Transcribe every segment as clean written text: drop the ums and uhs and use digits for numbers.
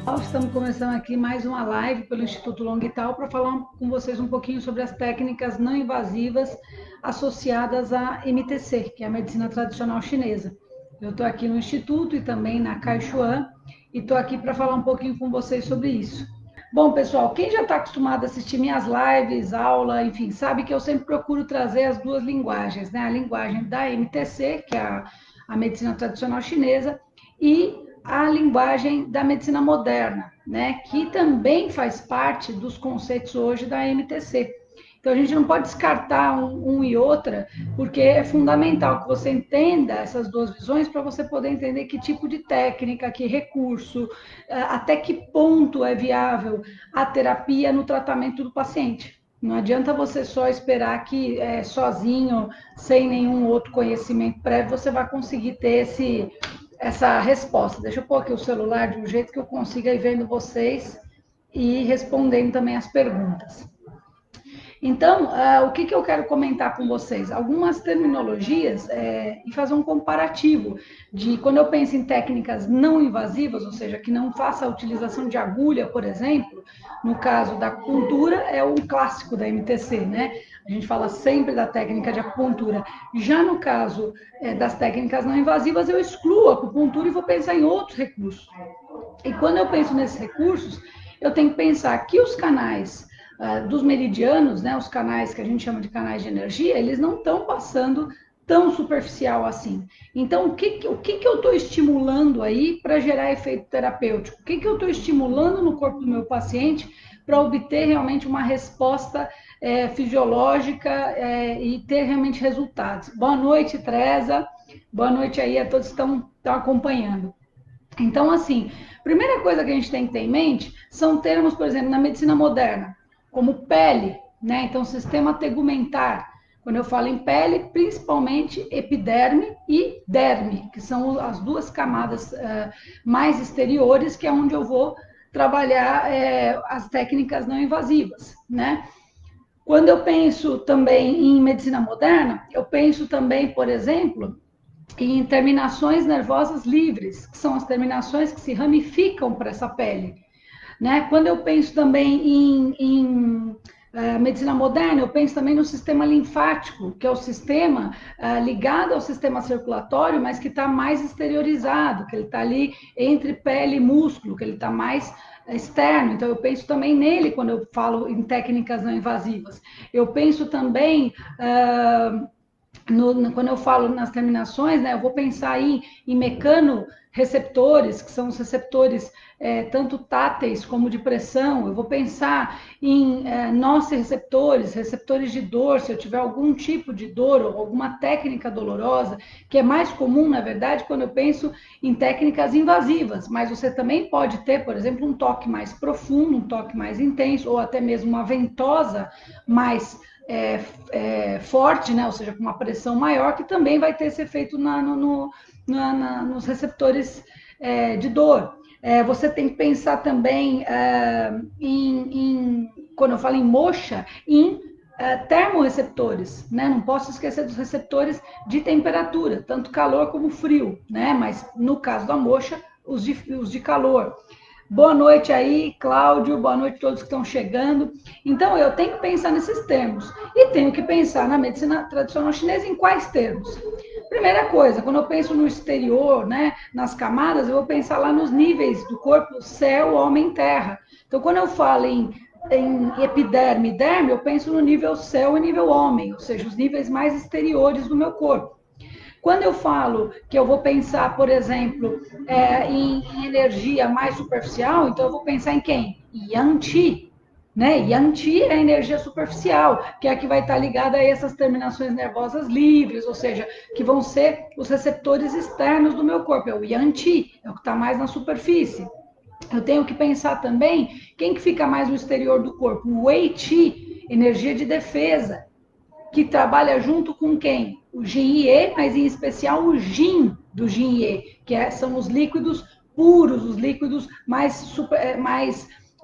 Estamos começando aqui mais uma live pelo Instituto Longitau para falar com vocês um pouquinho sobre as técnicas não invasivas associadas à MTC, que é a medicina tradicional chinesa. Eu estou aqui no Instituto e também na Caixuan e estou aqui para falar um pouquinho com vocês sobre isso. Bom, pessoal, quem já está acostumado a assistir minhas lives, aula, enfim, sabe que eu sempre procuro trazer as duas linguagens, né? A linguagem da MTC, que é a medicina tradicional chinesa, e a linguagem da medicina moderna, né, que também faz parte dos conceitos hoje da MTC. Então a gente não pode descartar um e outra, porque é fundamental que você entenda essas duas visões para você poder entender que tipo de técnica, que recurso, até que ponto é viável a terapia no tratamento do paciente. Não adianta você só esperar que sozinho, sem nenhum outro conhecimento prévio, você vai conseguir ter essa resposta. Deixa eu pôr aqui o celular de um jeito que eu consiga ir vendo vocês e respondendo também as perguntas. Então, o que eu quero comentar com vocês? Algumas terminologias e fazer um comparativo de quando eu penso em técnicas não invasivas, ou seja, que não faça a utilização de agulha, por exemplo, no caso da acupuntura, é um clássico da MTC, né? A gente fala sempre da técnica de acupuntura. Já no caso das técnicas não invasivas, eu excluo a acupuntura e vou pensar em outros recursos. E quando eu penso nesses recursos, eu tenho que pensar que os canais dos meridianos, né, os canais que a gente chama de canais de energia, eles não estão passando tão superficial assim. Então, o que eu estou estimulando aí para gerar efeito terapêutico? O que eu estou estimulando no corpo do meu paciente para obter realmente uma resposta fisiológica e ter realmente resultados? Boa noite, Teresa. Boa noite aí a todos que estão acompanhando. Então, assim, primeira coisa que a gente tem que ter em mente são termos, por exemplo, na medicina moderna, como pele, né? Então, sistema tegumentar. Quando eu falo em pele, principalmente epiderme e derme, que são as duas camadas mais exteriores, que é onde eu vou trabalhar as técnicas não invasivas, né? Quando eu penso também em medicina moderna, eu penso também, por exemplo, em terminações nervosas livres, que são as terminações que se ramificam para essa pele. Né? Quando eu penso também em medicina moderna, eu penso também no sistema linfático, que é o sistema ligado ao sistema circulatório, mas que está mais exteriorizado, que ele está ali entre pele e músculo, que ele está mais externo. Então, eu penso também nele quando eu falo em técnicas não invasivas. Eu penso também quando eu falo nas terminações, né, eu vou pensar aí em mecanoreceptores, que são os receptores tanto táteis como de pressão. Eu vou pensar em nociceptores, receptores de dor, se eu tiver algum tipo de dor ou alguma técnica dolorosa, que é mais comum, na verdade, quando eu penso em técnicas invasivas. Mas você também pode ter, por exemplo, um toque mais profundo, um toque mais intenso, ou até mesmo uma ventosa mais forte, né? Ou seja, com uma pressão maior, que também vai ter esse efeito nos receptores de dor. Você tem que pensar também quando eu falo em moxa, em termorreceptores, né? Não posso esquecer dos receptores de temperatura, tanto calor como frio, né? Mas no caso da moxa, os de calor. Boa noite aí, Cláudio, boa noite a todos que estão chegando. Então, eu tenho que pensar nesses termos. E tenho que pensar na medicina tradicional chinesa em quais termos? Primeira coisa, quando eu penso no exterior, né, nas camadas, eu vou pensar lá nos níveis do corpo, céu, homem, terra. Então, quando eu falo em epiderme e derme, eu penso no nível céu e nível homem, ou seja, os níveis mais exteriores do meu corpo. Quando eu falo que eu vou pensar, por exemplo, em energia mais superficial, então eu vou pensar em quem? Yang Qi. Né? Yang Qi é a energia superficial, que é a que vai estar ligada a essas terminações nervosas livres, ou seja, que vão ser os receptores externos do meu corpo. É o Yang Qi, é o que está mais na superfície. Eu tenho que pensar também quem que fica mais no exterior do corpo. O Wei Qi, energia de defesa, que trabalha junto com quem? O Jin-Ye, mas em especial o Jin do Jin-Ye, que são os líquidos puros, os líquidos mais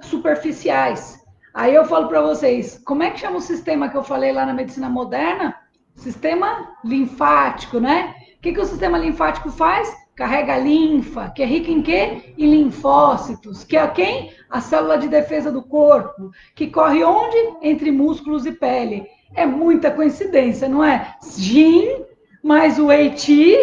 superficiais. Aí eu falo para vocês, como é que chama o sistema que eu falei lá na medicina moderna? Sistema linfático, né? O que o sistema linfático faz? carrega linfa, que é rica em quê? Em linfócitos, que é quem? A célula de defesa do corpo, que corre onde? Entre músculos e pele. É muita coincidência, não é? Gin mais o Wei-Qi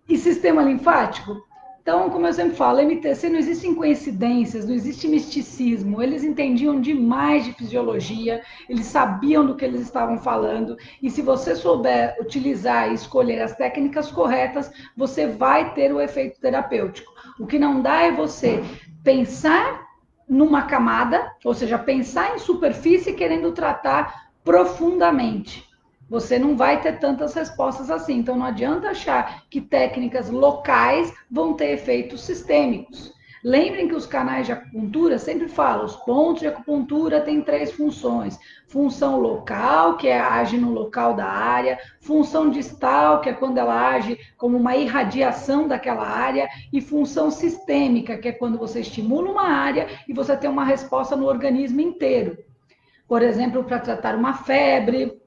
e sistema linfático. Então, como eu sempre falo, MTC não existem coincidências, não existe misticismo. Eles entendiam demais de fisiologia, eles sabiam do que eles estavam falando. E se você souber utilizar e escolher as técnicas corretas, você vai ter o efeito terapêutico. O que não dá é você pensar numa camada, ou seja, pensar em superfície querendo tratar profundamente. Você não vai ter tantas respostas assim. Então, não adianta achar que técnicas locais vão ter efeitos sistêmicos. Lembrem que os canais de acupuntura sempre falam, os pontos de acupuntura têm 3 funções. Função local, que age no local da área. Função distal, que é quando ela age como uma irradiação daquela área. E função sistêmica, que é quando você estimula uma área e você tem uma resposta no organismo inteiro. Por exemplo, para tratar uma febre,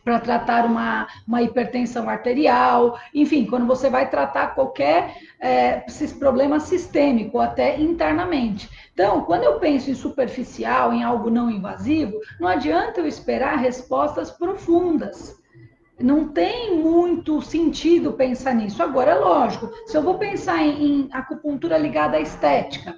para tratar uma hipertensão arterial, enfim, quando você vai tratar qualquer problema sistêmico, até internamente. Então, quando eu penso em superficial, em algo não invasivo, não adianta eu esperar respostas profundas. Não tem muito sentido pensar nisso. Agora, é lógico, se eu vou pensar em acupuntura ligada à estética,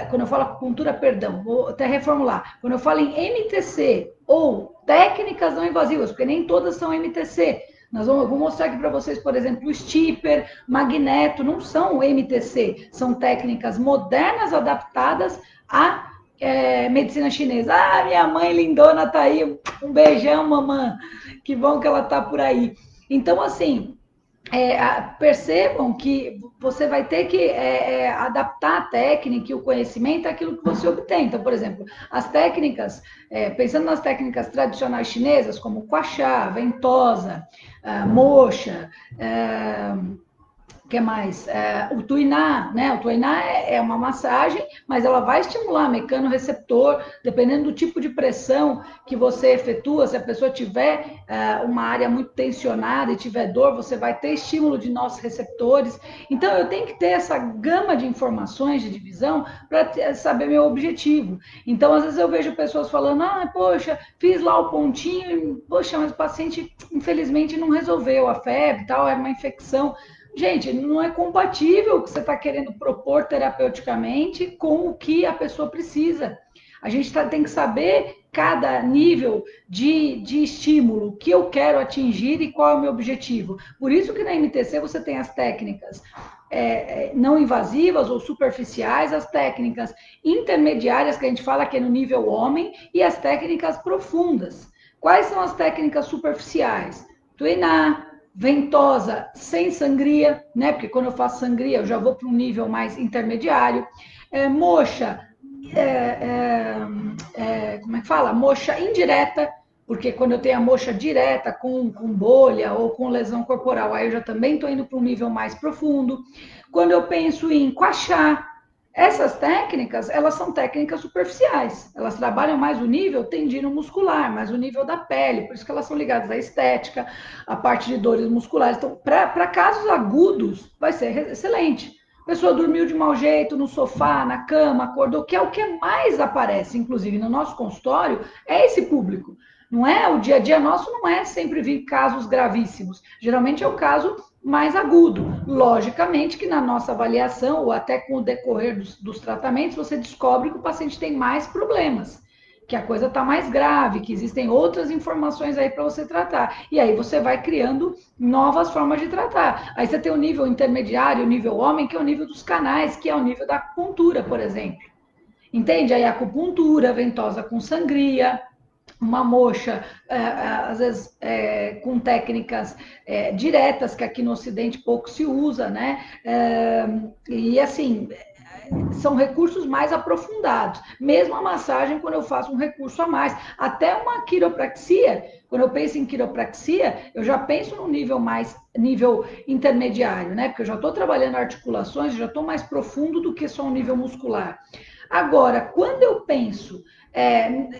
quando eu falo acupuntura, perdão, vou até reformular. Quando eu falo em MTC ou técnicas não invasivas, porque nem todas são MTC. Eu vou mostrar aqui para vocês, por exemplo, o Stipper, Magneto, não são MTC, são técnicas modernas adaptadas à medicina chinesa. Ah, minha mãe lindona tá aí, um beijão, mamãe, que bom que ela tá por aí. Então, assim, percebam que você vai ter que adaptar a técnica e o conhecimento àquilo que você obtém. Então, por exemplo, as técnicas, pensando nas técnicas tradicionais chinesas, como Guaxá, ventosa, moxa, que mais? O Tuiná, né? O Tuiná é uma massagem, mas ela vai estimular mecanorreceptor, dependendo do tipo de pressão que você efetua. Se a pessoa tiver uma área muito tensionada e tiver dor, você vai ter estímulo de nossos receptores. Então, eu tenho que ter essa gama de informações de divisão para saber meu objetivo. Então, às vezes eu vejo pessoas falando, poxa, fiz lá o pontinho, poxa, mas o paciente, infelizmente, não resolveu a febre, tal, era uma infecção. Gente, não é compatível o que você está querendo propor terapeuticamente com o que a pessoa precisa. A gente tem que saber cada nível de estímulo que eu quero atingir e qual é o meu objetivo. Por isso que na MTC você tem as técnicas não invasivas ou superficiais, as técnicas intermediárias, que a gente fala que é no nível homem, e as técnicas profundas. Quais são as técnicas superficiais? Tuiná, ventosa sem sangria, né? Porque quando eu faço sangria, eu já vou para um nível mais intermediário. Moxa, como é que fala? Moxa indireta, porque quando eu tenho a moxa direta com bolha ou com lesão corporal, aí eu já também estou indo para um nível mais profundo. Quando eu penso em Guaxá, essas técnicas, elas são técnicas superficiais. Elas trabalham mais o nível tendino muscular, mais o nível da pele. Por isso que elas são ligadas à estética, à parte de dores musculares. Então, para casos agudos, vai ser excelente. A pessoa dormiu de mau jeito no sofá, na cama, acordou, que é o que mais aparece, inclusive, no nosso consultório, é esse público. Não é? O dia a dia nosso não é sempre vir casos gravíssimos. Geralmente é o caso mais agudo. Logicamente que na nossa avaliação, ou até com o decorrer dos tratamentos, você descobre que o paciente tem mais problemas, que a coisa está mais grave, que existem outras informações aí para você tratar. E aí você vai criando novas formas de tratar. Aí você tem o nível intermediário, o nível homem, que é o nível dos canais, que é o nível da acupuntura, por exemplo. Entende? Aí a acupuntura, ventosa com sangria, uma moxa, às vezes com técnicas diretas, que aqui no Ocidente pouco se usa, né? E assim, são recursos mais aprofundados. Mesmo a massagem, quando eu faço um recurso a mais. Até uma quiropraxia, quando eu penso em quiropraxia, eu já penso no nível intermediário, né? Porque eu já estou trabalhando articulações, já estou mais profundo do que só um nível muscular. Agora, quando eu penso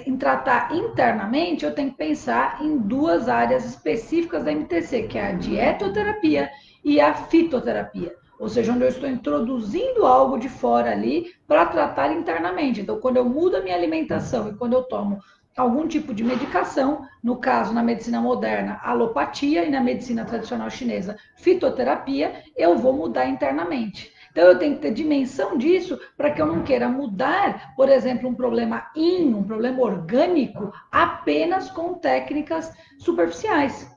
em tratar internamente, eu tenho que pensar em 2 áreas específicas da MTC, que é a dietoterapia e a fitoterapia. ou seja, onde eu estou introduzindo algo de fora ali para tratar internamente. Então, quando eu mudo a minha alimentação e quando eu tomo algum tipo de medicação, no caso, na medicina moderna, alopatia, e na medicina tradicional chinesa, fitoterapia, eu vou mudar internamente. Então, eu tenho que ter dimensão disso para que eu não queira mudar, por exemplo, um problema um problema orgânico, apenas com técnicas superficiais.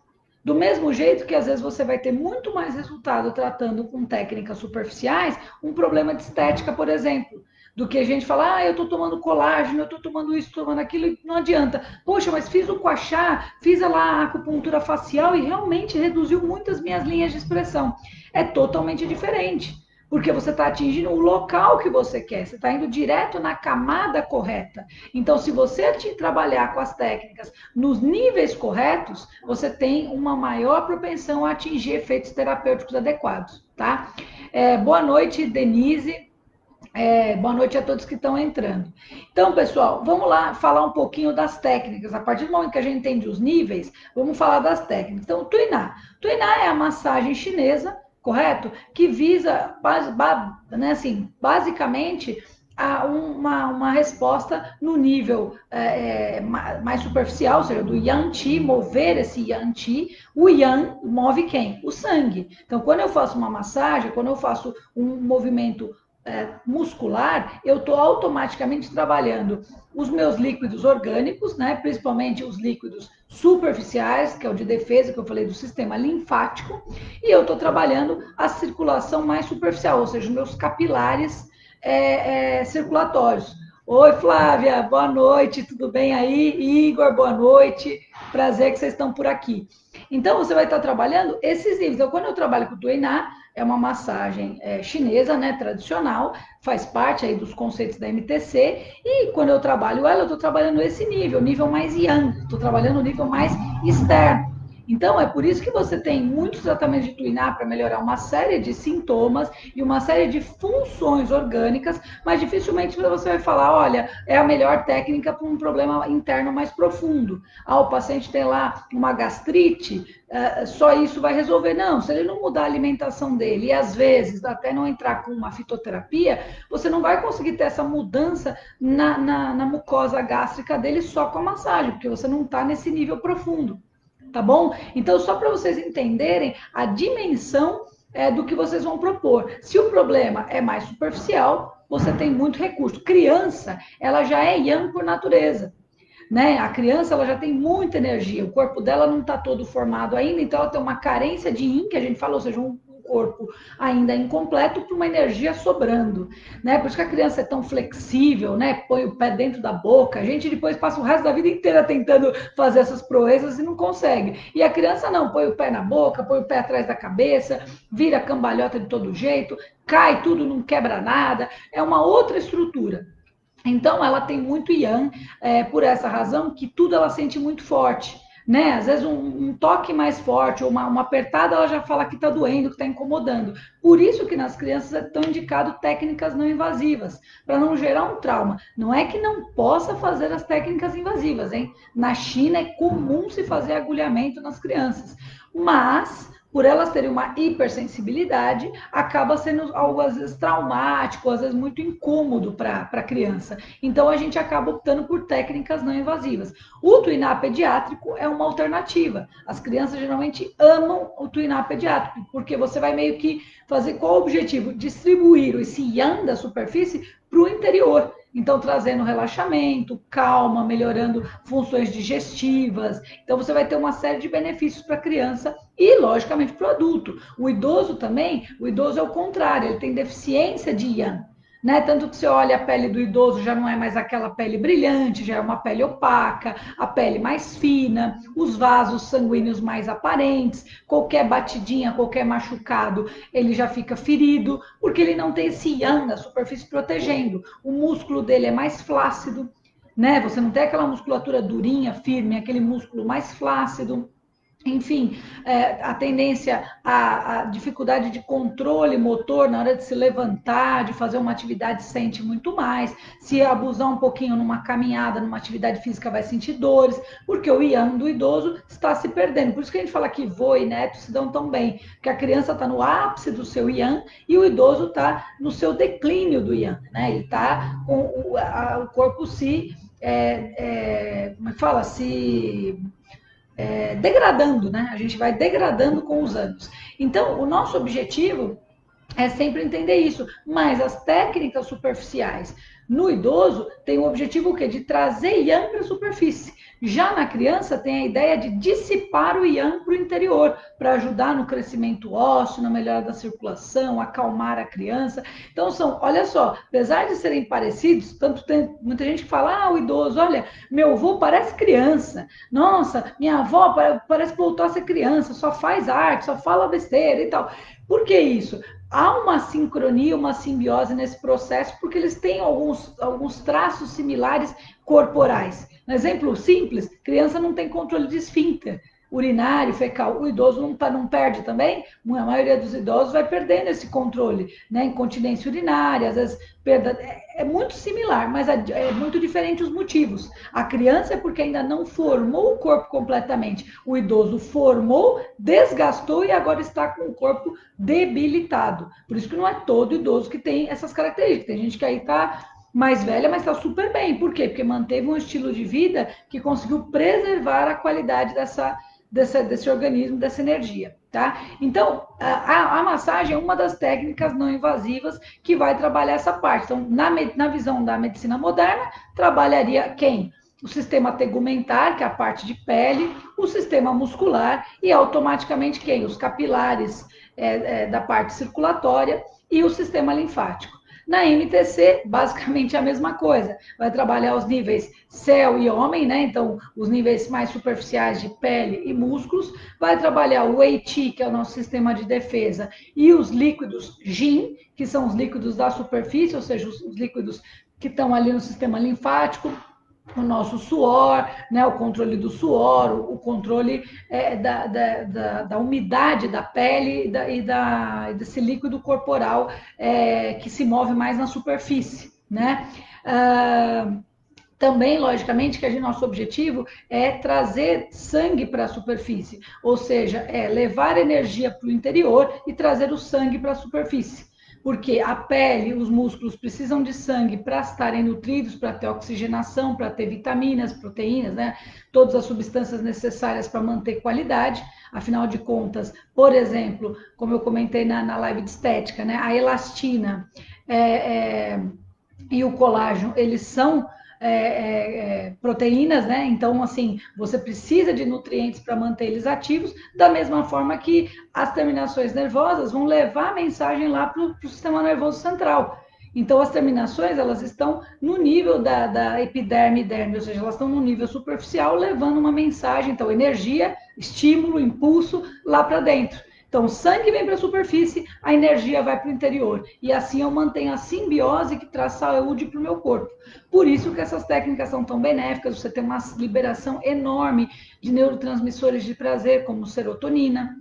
Do mesmo jeito que às vezes você vai ter muito mais resultado tratando com técnicas superficiais um problema de estética, por exemplo, do que a gente falar, eu estou tomando colágeno, eu estou tomando isso, tomando aquilo, e não adianta. Poxa, mas fiz o Quachá, fiz lá a acupuntura facial e realmente reduziu muitas minhas linhas de expressão. É totalmente diferente, porque você está atingindo o local que você quer, você está indo direto na camada correta. Então, se você trabalhar com as técnicas nos níveis corretos, você tem uma maior propensão a atingir efeitos terapêuticos adequados, tá? Boa noite, Denise. Boa noite a todos que estão entrando. Então, pessoal, vamos lá falar um pouquinho das técnicas. A partir do momento que a gente entende os níveis, vamos falar das técnicas. Então, Tuiná. Tuiná é a massagem chinesa, correto? Que visa, né, assim, basicamente, uma resposta no nível mais superficial, ou seja, do Yang Qi, mover esse Yang Qi. O Yang move quem? O sangue. Então, quando eu faço uma massagem, quando eu faço um movimento muscular, eu estou automaticamente trabalhando os meus líquidos orgânicos, né, principalmente os líquidos superficiais, que é o de defesa, que eu falei do sistema linfático, e eu estou trabalhando a circulação mais superficial, ou seja, os meus capilares circulatórios. Oi, Flávia, boa noite, tudo bem aí? Igor, boa noite, prazer que vocês estão por aqui. Então, você vai estar trabalhando esses níveis. Então, quando eu trabalho com o Tuiná, é uma massagem chinesa, né, tradicional, faz parte aí dos conceitos da MTC, e quando eu trabalho ela, eu estou trabalhando esse nível mais yang, estou trabalhando o nível mais externo. Então, é por isso que você tem muitos tratamentos de Tuiná para melhorar uma série de sintomas e uma série de funções orgânicas, mas dificilmente você vai falar, olha, é a melhor técnica para um problema interno mais profundo. O paciente tem lá uma gastrite, só isso vai resolver. Não, se ele não mudar a alimentação dele e às vezes até não entrar com uma fitoterapia, você não vai conseguir ter essa mudança na mucosa gástrica dele só com a massagem, porque você não está nesse nível profundo. Tá bom? Então, só para vocês entenderem a dimensão do que vocês vão propor. Se o problema é mais superficial, você tem muito recurso. Criança, ela já é yang por natureza. Né? A criança ela já tem muita energia, o corpo dela não está todo formado ainda, então ela tem uma carência de yin, que a gente fala, ou seja, um corpo ainda incompleto para uma energia sobrando, né? Por isso que a criança é tão flexível, né? Põe o pé dentro da boca, a gente depois passa o resto da vida inteira tentando fazer essas proezas e não consegue. E a criança não, põe o pé na boca, põe o pé atrás da cabeça, vira cambalhota de todo jeito, cai tudo, não quebra nada, é uma outra estrutura. Então, ela tem muito yang, por essa razão que tudo ela sente muito forte. Né? Às vezes um toque mais forte ou uma apertada, ela já fala que está doendo, que está incomodando. Por isso que nas crianças é tão indicado técnicas não invasivas, para não gerar um trauma. Não é que não possa fazer as técnicas invasivas, hein? Na China é comum se fazer agulhamento nas crianças, mas por elas terem uma hipersensibilidade, acaba sendo algo às vezes traumático, às vezes muito incômodo para a criança. Então a gente acaba optando por técnicas não invasivas. O Tuiná pediátrico é uma alternativa. As crianças geralmente amam o Tuiná pediátrico, porque você vai meio que fazer qual o objetivo? Distribuir esse yang da superfície para o interior. Então, trazendo relaxamento, calma, melhorando funções digestivas. Então, você vai ter uma série de benefícios para a criança e, logicamente, para o adulto. O idoso também, o idoso é o contrário, ele tem deficiência de yang. Né? Tanto que você olha a pele do idoso, já não é mais aquela pele brilhante, já é uma pele opaca, a pele mais fina, os vasos sanguíneos mais aparentes, qualquer batidinha, qualquer machucado, ele já fica ferido, porque ele não tem esse yang na superfície protegendo. O músculo dele é mais flácido, né? Você não tem aquela musculatura durinha, firme, aquele músculo mais flácido. enfim, a tendência à dificuldade de controle motor na hora de se levantar, de fazer uma atividade, sente muito mais. Se abusar um pouquinho numa caminhada, numa atividade física, vai sentir dores, porque o yang do idoso está se perdendo. Por isso que a gente fala que vô e neto se dão tão bem, porque a criança está no ápice do seu yang e o idoso está no seu declínio do yang, né? Ele está com o corpo se, como é que fala? Se degradando, né? A gente vai degradando com os anos. Então, o nosso objetivo é sempre entender isso. Mas as técnicas superficiais no idoso tem o objetivo o quê? De trazer yang para a superfície. Já na criança tem a ideia de dissipar o yang para o interior, para ajudar no crescimento ósseo, na melhora da circulação, acalmar a criança. Então são, olha só, apesar de serem parecidos, tanto tem muita gente que fala, o idoso, olha, meu avô parece criança, nossa, minha avó parece voltar a ser criança, só faz arte, só fala besteira e tal. Por que isso? Há uma sincronia, uma simbiose nesse processo, porque eles têm alguns traços similares corporais. Um exemplo simples, criança não tem controle de esfíncter urinário, fecal. O idoso não perde também? A maioria dos idosos vai perdendo esse controle, né? Incontinência urinária, às vezes perda. É muito similar, mas é muito diferente os motivos. A criança é porque ainda não formou o corpo completamente. O idoso formou, desgastou e agora está com o corpo debilitado. Por isso que não é todo idoso que tem essas características. Tem gente que aí está mais velha, mas está super bem. Por quê? Porque manteve um estilo de vida que conseguiu preservar a qualidade desse organismo, dessa energia, tá? Então, a massagem é uma das técnicas não invasivas que vai trabalhar essa parte. Então, na visão da medicina moderna, trabalharia quem? O sistema tegumentar, que é a parte de pele, o sistema muscular e automaticamente quem? Os capilares da parte circulatória e o sistema linfático. Na MTC, basicamente a mesma coisa. Vai trabalhar os níveis céu e homem, né? Então, os níveis mais superficiais de pele e músculos. Vai trabalhar o Wei Qi, que é o nosso sistema de defesa, e os líquidos Jin, que são os líquidos da superfície, ou seja, os líquidos que estão ali no sistema linfático, o nosso suor, né, o controle do suor, o controle da umidade da pele e desse líquido corporal que se move mais na superfície, né? Também, logicamente, que nosso objetivo é trazer sangue para a superfície, ou seja, levar energia para o interior e trazer o sangue para a superfície. Porque a pele e os músculos precisam de sangue para estarem nutridos, para ter oxigenação, para ter vitaminas, proteínas, né? Todas as substâncias necessárias para manter qualidade. Afinal de contas, por exemplo, como eu comentei na live de estética, né? A elastina e o colágeno, eles são proteínas, né? Então, assim, você precisa de nutrientes para manter eles ativos, da mesma forma que as terminações nervosas vão levar a mensagem lá para o sistema nervoso central. Então, as terminações, elas estão no nível da epiderme e derme, ou seja, elas estão no nível superficial, levando uma mensagem, então, energia, estímulo, impulso, lá para dentro. Então, o sangue vem para a superfície, a energia vai para o interior. E assim eu mantenho a simbiose que traz saúde para o meu corpo. Por isso que essas técnicas são tão benéficas, você tem uma liberação enorme de neurotransmissores de prazer, como serotonina,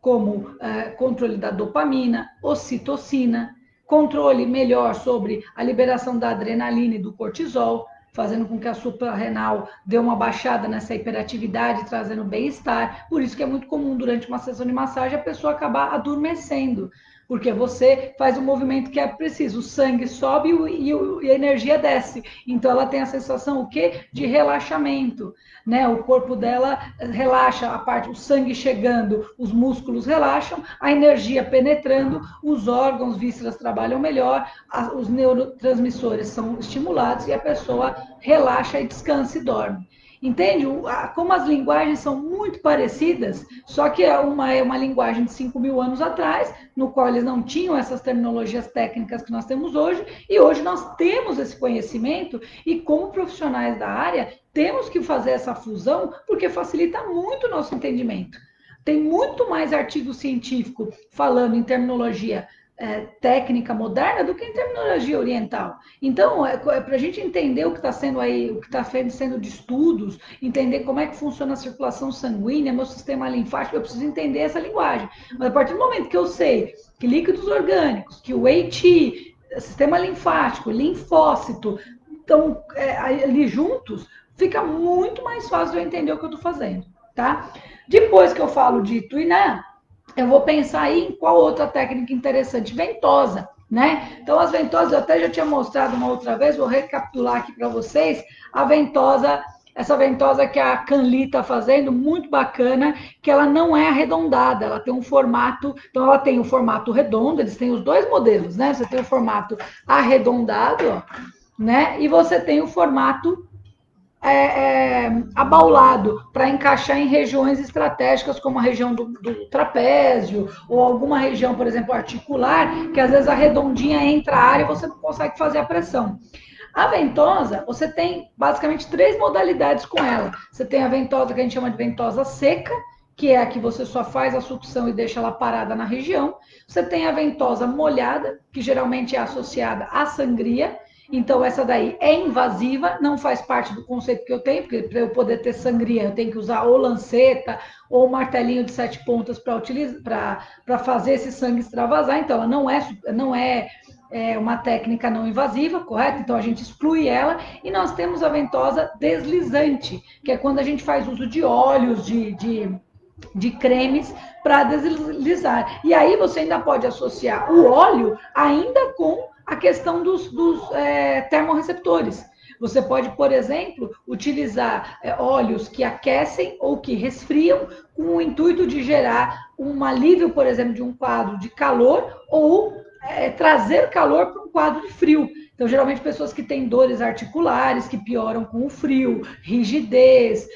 como controle da dopamina, ocitocina, controle melhor sobre a liberação da adrenalina e do cortisol, fazendo com que a suprarrenal dê uma baixada nessa hiperatividade, trazendo bem-estar. Por isso que é muito comum, durante uma sessão de massagem, a pessoa acabar adormecendo, porque você faz o movimento que é preciso, o sangue sobe e a energia desce. Então, ela tem a sensação, o quê? De relaxamento, né? O corpo dela relaxa, o sangue chegando, os músculos relaxam, a energia penetrando, os órgãos, vísceras trabalham melhor, os neurotransmissores são estimulados e a pessoa relaxa e descansa e dorme. Entende? Como as linguagens são muito parecidas, só que uma é uma linguagem de 5.000 anos atrás, no qual eles não tinham essas terminologias técnicas que nós temos hoje, e hoje nós temos esse conhecimento, e como profissionais da área, temos que fazer essa fusão, porque facilita muito o nosso entendimento. Tem muito mais artigo científico falando em terminologia técnica moderna do que em terminologia oriental. Então, para a gente entender o que está sendo aí, o que está sendo de estudos, entender como é que funciona a circulação sanguínea, meu sistema linfático, eu preciso entender essa linguagem. Mas a partir do momento que eu sei que líquidos orgânicos, que o Wei-Qi, sistema linfático, linfócito, estão ali juntos, fica muito mais fácil de eu entender o que eu estou fazendo, tá? Depois que eu falo de Tuiná, eu vou pensar aí em qual outra técnica interessante, ventosa, né? Então, as ventosas, eu até já tinha mostrado uma outra vez, vou recapitular aqui para vocês, a ventosa, essa ventosa que a Canli está fazendo, muito bacana, que ela não é arredondada, ela tem um formato, então ela tem o formato redondo, eles têm os dois modelos, né? Você tem o formato arredondado, ó, né? E você tem o formato abaulado para encaixar em regiões estratégicas, como a região do trapézio, ou alguma região, por exemplo, articular, que às vezes a redondinha entra a área e você não consegue fazer a pressão. A ventosa, você tem basicamente 3 modalidades com ela. Você tem a ventosa que a gente chama de ventosa seca, que é a que você só faz a sucção e deixa ela parada na região. Você tem a ventosa molhada, que geralmente é associada à sangria. Então, essa daí é invasiva, não faz parte do conceito que eu tenho, porque para eu poder ter sangria, eu tenho que usar ou lanceta ou martelinho de 7 pontas para fazer esse sangue extravasar. Então, ela não é uma técnica não invasiva, correto? Então, a gente exclui ela. E nós temos a ventosa deslizante, que é quando a gente faz uso de óleos, de cremes para deslizar. E aí você ainda pode associar o óleo ainda com a questão dos termorreceptores. Você pode, por exemplo, utilizar óleos que aquecem ou que resfriam com o intuito de gerar um alívio, por exemplo, de um quadro de calor ou trazer calor para um quadro de frio. Então, geralmente, pessoas que têm dores articulares, que pioram com o frio, rigidez,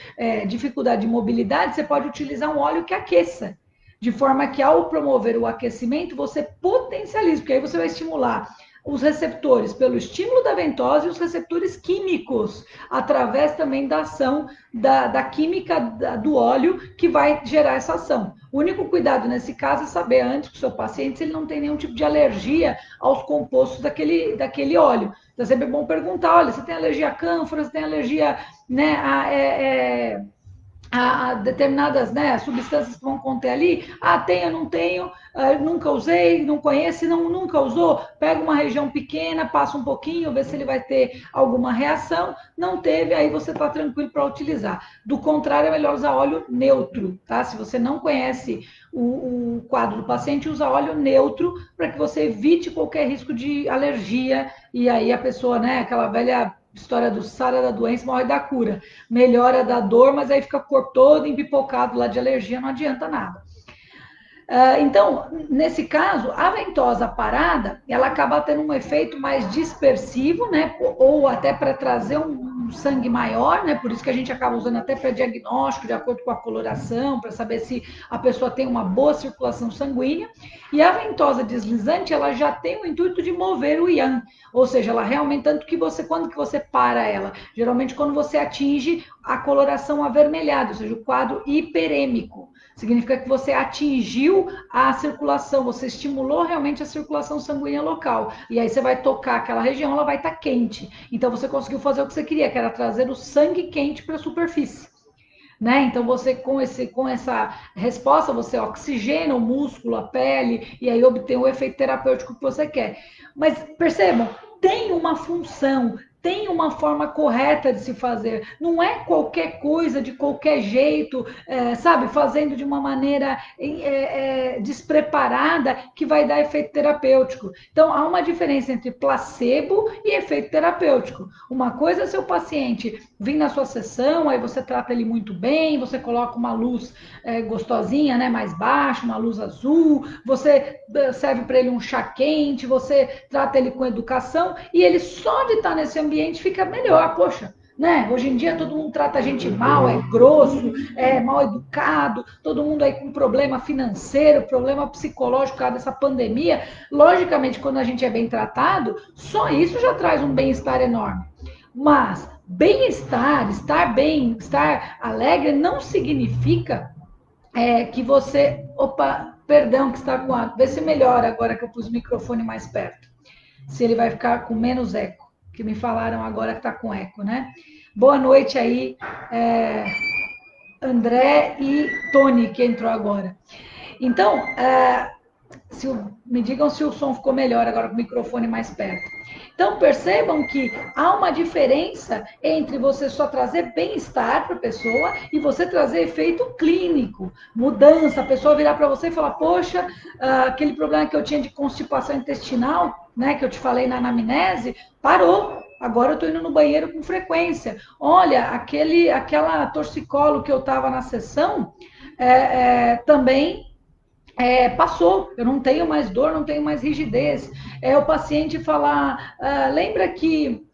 dificuldade de mobilidade, você pode utilizar um óleo que aqueça, de forma que, ao promover o aquecimento, você potencializa, porque aí você vai estimular os receptores pelo estímulo da ventosa e os receptores químicos, através também da ação da química do óleo que vai gerar essa ação. O único cuidado nesse caso é saber antes com o seu paciente se ele não tem nenhum tipo de alergia aos compostos daquele óleo. Então é sempre bom perguntar, olha, você tem alergia a cânfora, você tem alergia, né, a determinadas, né, substâncias que vão conter ali. Ah, tenho, não tenho, nunca usei, não conheço, nunca usou, pega uma região pequena, passa um pouquinho, vê se ele vai ter alguma reação. Não teve, aí você está tranquilo para utilizar. Do contrário, é melhor usar óleo neutro, tá? Se você não conhece o quadro do paciente, usa óleo neutro para que você evite qualquer risco de alergia. E aí a pessoa, né, aquela velha história do sara da doença, morre da cura. Melhora da dor, mas aí fica o corpo todo empipocado lá de alergia, não adianta nada. Então, nesse caso, a ventosa parada, ela acaba tendo um efeito mais dispersivo, né? Ou até para trazer um sangue maior, né? Por isso que a gente acaba usando até para diagnóstico, de acordo com a coloração, para saber se a pessoa tem uma boa circulação sanguínea. E a ventosa deslizante, ela já tem o intuito de mover o yang, ou seja, ela realmente, tanto que você, quando que você para ela? Geralmente quando você atinge a coloração avermelhada, ou seja, o quadro hiperêmico. Significa que você atingiu a circulação, você estimulou realmente a circulação sanguínea local. E aí você vai tocar aquela região, ela vai estar quente. Então você conseguiu fazer o que você queria, que era trazer o sangue quente para a superfície. Né? Então você com essa resposta, você oxigena o músculo, a pele, e aí obtém o efeito terapêutico que você quer. Mas percebam, tem uma função, tem uma forma correta de se fazer. Não é qualquer coisa, de qualquer jeito, sabe? Fazendo de uma maneira despreparada que vai dar efeito terapêutico. Então, há uma diferença entre placebo e efeito terapêutico. Uma coisa é seu paciente vir na sua sessão, aí você trata ele muito bem, você coloca uma luz gostosinha, né, mais baixa, uma luz azul, você serve para ele um chá quente, você trata ele com educação, e ele só de estar nesse ambiente fica melhor, poxa. Né? Hoje em dia todo mundo trata a gente mal, é grosso, é mal educado, todo mundo aí com problema financeiro, problema psicológico por causa dessa pandemia. Logicamente, quando a gente é bem tratado, só isso já traz um bem-estar enorme. Mas bem-estar, estar bem, estar alegre, não significa que você... Opa, Perdão que está com água. Vê se melhora agora que eu pus o microfone mais perto. Se ele vai ficar com menos eco. Que me falaram agora que está com eco, né? Boa noite aí, André e Tony, que entrou agora. Então, me digam se o som ficou melhor agora com o microfone mais perto. Então, percebam que há uma diferença entre você só trazer bem-estar para a pessoa e você trazer efeito clínico, mudança, a pessoa virar para você e falar, poxa, aquele problema que eu tinha de constipação intestinal, né, que eu te falei na anamnese, parou. Agora eu estou indo no banheiro com frequência. Olha, aquela torcicolo que eu estava na sessão, também passou, eu não tenho mais dor, não tenho mais rigidez. O paciente falar, lembra que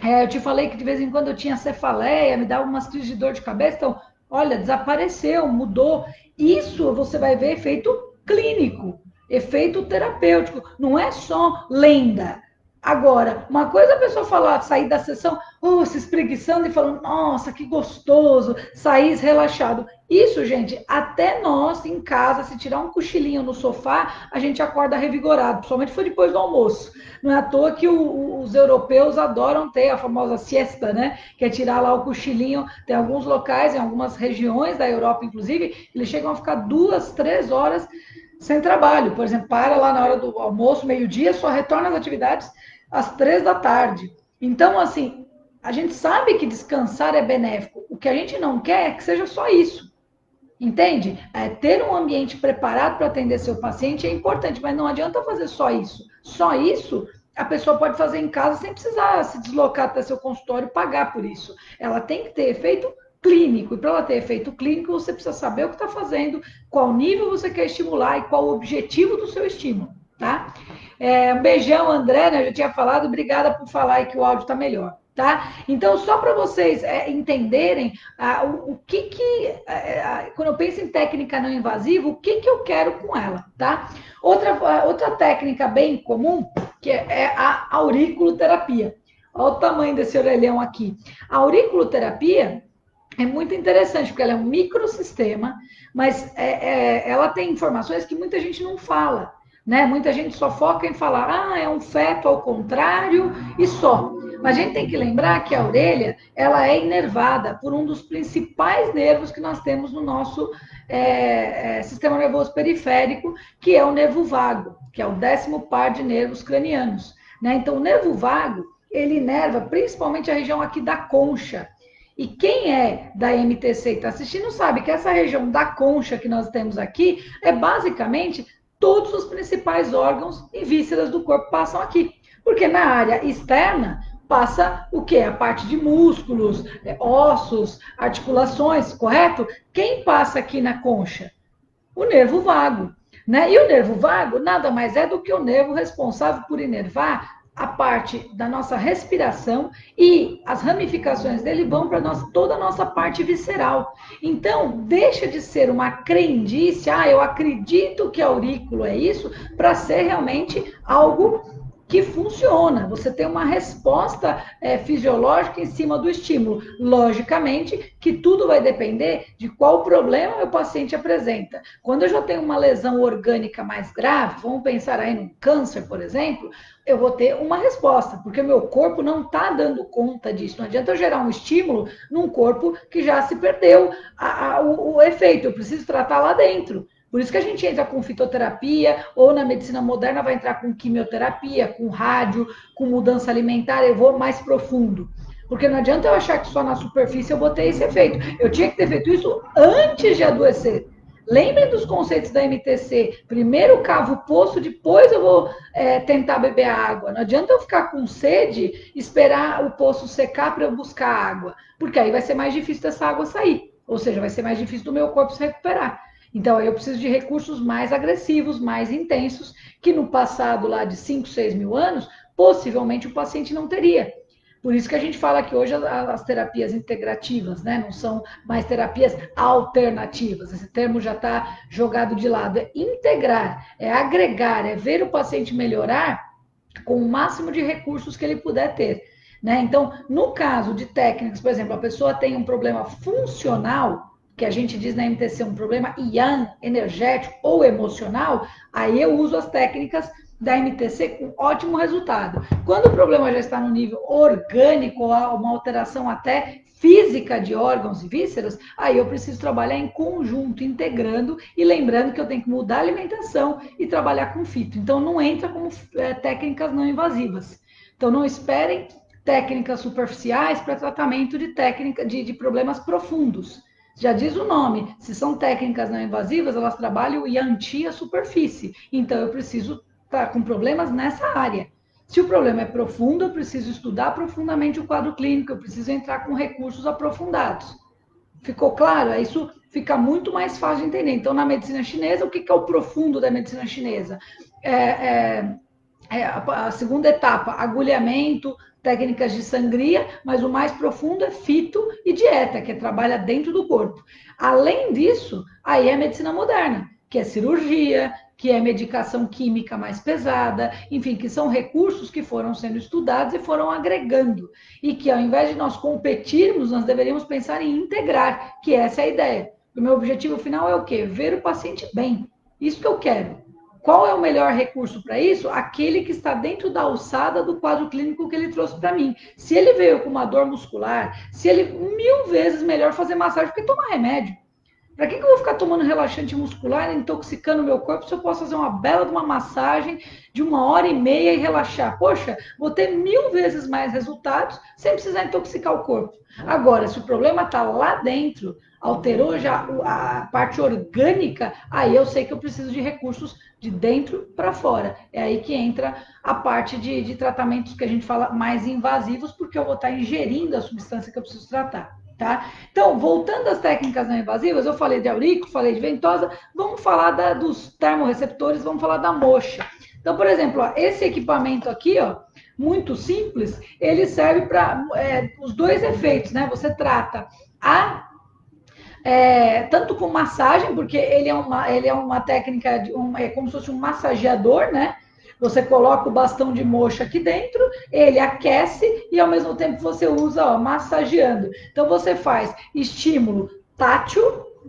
eu te falei que de vez em quando eu tinha cefaleia, me dava umas crises de dor de cabeça, então, olha, desapareceu, mudou. Isso você vai ver efeito clínico, efeito terapêutico, não é só lenda. Agora, uma coisa é a pessoa falar, sair da sessão, se espreguiçando e falando, nossa, que gostoso, sair relaxado. Isso, gente, até nós em casa, se tirar um cochilinho no sofá, a gente acorda revigorado, principalmente foi depois do almoço. Não é à toa que os europeus adoram ter a famosa siesta, né? Que é tirar lá o cochilinho. Tem alguns locais, em algumas regiões da Europa, inclusive, eles chegam a ficar 2, 3 horas sem trabalho. Por exemplo, para lá na hora do almoço, meio-dia, só retorna às atividades às 3 da tarde. Então, assim, a gente sabe que descansar é benéfico. O que a gente não quer é que seja só isso. Entende? Ter um ambiente preparado para atender seu paciente é importante, mas não adianta fazer só isso. Só isso a pessoa pode fazer em casa sem precisar se deslocar até seu consultório e pagar por isso. Ela tem que ter efeito clínico. E para ela ter efeito clínico, você precisa saber o que está fazendo, qual nível você quer estimular e qual o objetivo do seu estímulo. Tá? Um beijão, André, né? Eu já tinha falado, obrigada por falar aí que o áudio está melhor. Tá? Então, só para vocês entenderem quando eu penso em técnica não invasiva, o que eu quero com ela, tá? Outra técnica bem comum, que é a auriculoterapia. Olha o tamanho desse orelhão aqui. A auriculoterapia é muito interessante, porque ela é um microsistema, mas ela tem informações que muita gente não fala. Né? Muita gente só foca em falar, é um feto ao contrário e só. Mas a gente tem que lembrar que a orelha, ela é inervada por um dos principais nervos que nós temos no nosso sistema nervoso periférico, que é o nervo vago, que é o 10º par de nervos cranianos. Né? Então, o nervo vago, ele inerva principalmente a região aqui da concha. E quem é da MTC e está assistindo sabe que essa região da concha que nós temos aqui é basicamente todos os principais órgãos e vísceras do corpo passam aqui. Porque na área externa passa o quê? A parte de músculos, ossos, articulações, correto? Quem passa aqui na concha? O nervo vago. Né? E o nervo vago nada mais é do que o nervo responsável por inervar a parte da nossa respiração e as ramificações dele vão para toda a nossa parte visceral. Então, deixa de ser uma crendice, eu acredito que aurículo é isso, para ser realmente algo que funciona. Você tem uma resposta fisiológica em cima do estímulo. Logicamente que tudo vai depender de qual problema o paciente apresenta. Quando eu já tenho uma lesão orgânica mais grave, vamos pensar aí num câncer, por exemplo, eu vou ter uma resposta, porque meu corpo não está dando conta disso. Não adianta eu gerar um estímulo num corpo que já se perdeu o efeito. Eu preciso tratar lá dentro. Por isso que a gente entra com fitoterapia, ou na medicina moderna vai entrar com quimioterapia, com rádio, com mudança alimentar, eu vou mais profundo. Porque não adianta eu achar que só na superfície eu vou ter esse efeito. Eu tinha que ter feito isso antes de adoecer. Lembrem dos conceitos da MTC. Primeiro cavo o poço, depois eu vou tentar beber a água. Não adianta eu ficar com sede, esperar o poço secar para eu buscar água. Porque aí vai ser mais difícil dessa água sair. Ou seja, vai ser mais difícil do meu corpo se recuperar. Então, eu preciso de recursos mais agressivos, mais intensos, que no passado, lá de 5, 6 mil anos, possivelmente o paciente não teria. Por isso que a gente fala que hoje as terapias integrativas, né, não são mais terapias alternativas. Esse termo já está jogado de lado. É integrar, é agregar, é ver o paciente melhorar com o máximo de recursos que ele puder ter. Né? Então, no caso de técnicas, por exemplo, a pessoa tem um problema funcional, que a gente diz na MTC, um problema yang, energético ou emocional, aí eu uso as técnicas da MTC com ótimo resultado. Quando o problema já está no nível orgânico, ou há uma alteração até física de órgãos e vísceras, aí eu preciso trabalhar em conjunto, integrando e lembrando que eu tenho que mudar a alimentação e trabalhar com fito. Então, não entra como técnicas não invasivas. Então, não esperem técnicas superficiais para tratamento de problemas profundos. Já diz o nome, se são técnicas não invasivas, elas trabalham e a superfície. Então, eu preciso estar com problemas nessa área. Se o problema é profundo, eu preciso estudar profundamente o quadro clínico, eu preciso entrar com recursos aprofundados. Ficou claro? Isso fica muito mais fácil de entender. Então, na medicina chinesa, o que é o profundo da medicina chinesa? A segunda etapa, agulhamento, técnicas de sangria, mas o mais profundo é fito e dieta, que trabalha dentro do corpo. Além disso, aí é a medicina moderna, que é cirurgia, que é medicação química mais pesada, enfim, que são recursos que foram sendo estudados e foram agregando. E que ao invés de nós competirmos, nós deveríamos pensar em integrar, que essa é a ideia. O meu objetivo final é o quê? Ver o paciente bem. Isso que eu quero. Qual é o melhor recurso para isso? Aquele que está dentro da alçada do quadro clínico que ele trouxe para mim. Se ele veio com uma dor muscular, se ele 1000 vezes melhor fazer massagem do que tomar remédio. Para que eu vou ficar tomando relaxante muscular, intoxicando o meu corpo, se eu posso fazer uma bela de uma massagem de 1h30 e relaxar? Poxa, vou ter 1000 vezes mais resultados sem precisar intoxicar o corpo. Agora, se o problema está lá dentro, alterou já a parte orgânica, aí eu sei que eu preciso de recursos de dentro para fora. É aí que entra a parte de tratamentos que a gente fala mais invasivos, porque eu vou estar ingerindo a substância que eu preciso tratar. Tá? Então, voltando às técnicas não invasivas, eu falei de aurico, falei de ventosa, vamos falar dos termorreceptores, vamos falar da moxa. Então, por exemplo, ó, esse equipamento aqui, ó, muito simples, ele serve para os dois efeitos, né? Você trata tanto com massagem, porque ele é uma técnica, é como se fosse um massageador, né? Você coloca o bastão de moxa aqui dentro, ele aquece e ao mesmo tempo você usa, ó, massageando. Então você faz estímulo tátil,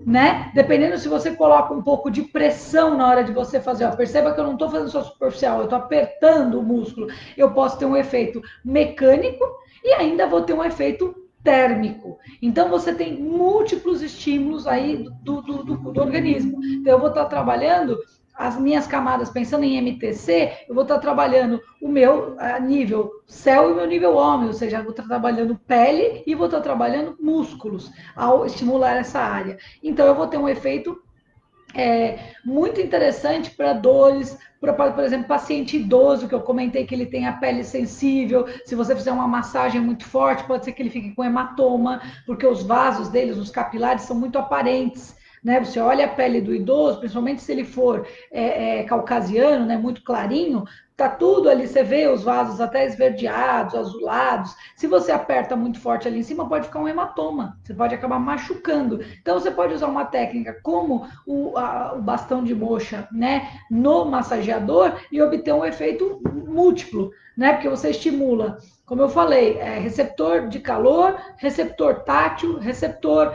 né? Dependendo se você coloca um pouco de pressão na hora de você fazer, ó, perceba que eu não estou fazendo só superficial, eu estou apertando o músculo. Eu posso ter um efeito mecânico e ainda vou ter um efeito térmico. Então, você tem múltiplos estímulos aí do organismo. Então, eu vou estar trabalhando as minhas camadas, pensando em MTC, eu vou estar trabalhando o meu nível céu e o meu nível homem, ou seja, eu vou estar trabalhando pele e vou estar trabalhando músculos ao estimular essa área. Então, eu vou ter um efeito muito interessante para dores, por exemplo, paciente idoso, que eu comentei que ele tem a pele sensível, se você fizer uma massagem muito forte, pode ser que ele fique com hematoma, porque os vasos deles, os capilares, são muito aparentes. Né? Você olha a pele do idoso, principalmente se ele for caucasiano, né, muito clarinho, tá tudo ali, você vê os vasos até esverdeados, azulados. Se você aperta muito forte ali em cima, pode ficar um hematoma, você pode acabar machucando. Então, você pode usar uma técnica como o bastão de moxa, né, no massageador e obter um efeito múltiplo, né, porque você estimula, como eu falei, receptor de calor, receptor tátil, receptor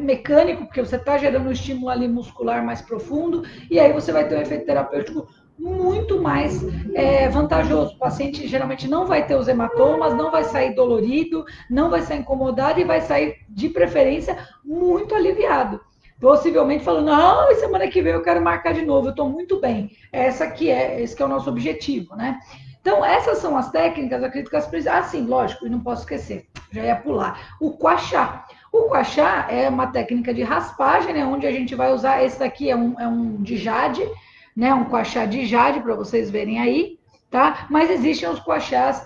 mecânico, porque você está gerando um estímulo ali muscular mais profundo, e aí você vai ter um efeito terapêutico muito mais vantajoso. O paciente geralmente não vai ter os hematomas, não vai sair dolorido, não vai sair incomodado e vai sair, de preferência, muito aliviado. Possivelmente falando, não, semana que vem eu quero marcar de novo, eu estou muito bem. Esse que é o nosso objetivo, né? Então, essas são as técnicas, eu acredito que as principais. Ah, sim, lógico, e não posso esquecer, já ia pular. O Guaxá. O Guaxá é uma técnica de raspagem, né, onde a gente vai usar, esse daqui é um de jade, né, um Guaxá de jade, para vocês verem aí, tá? Mas existem os Guaxás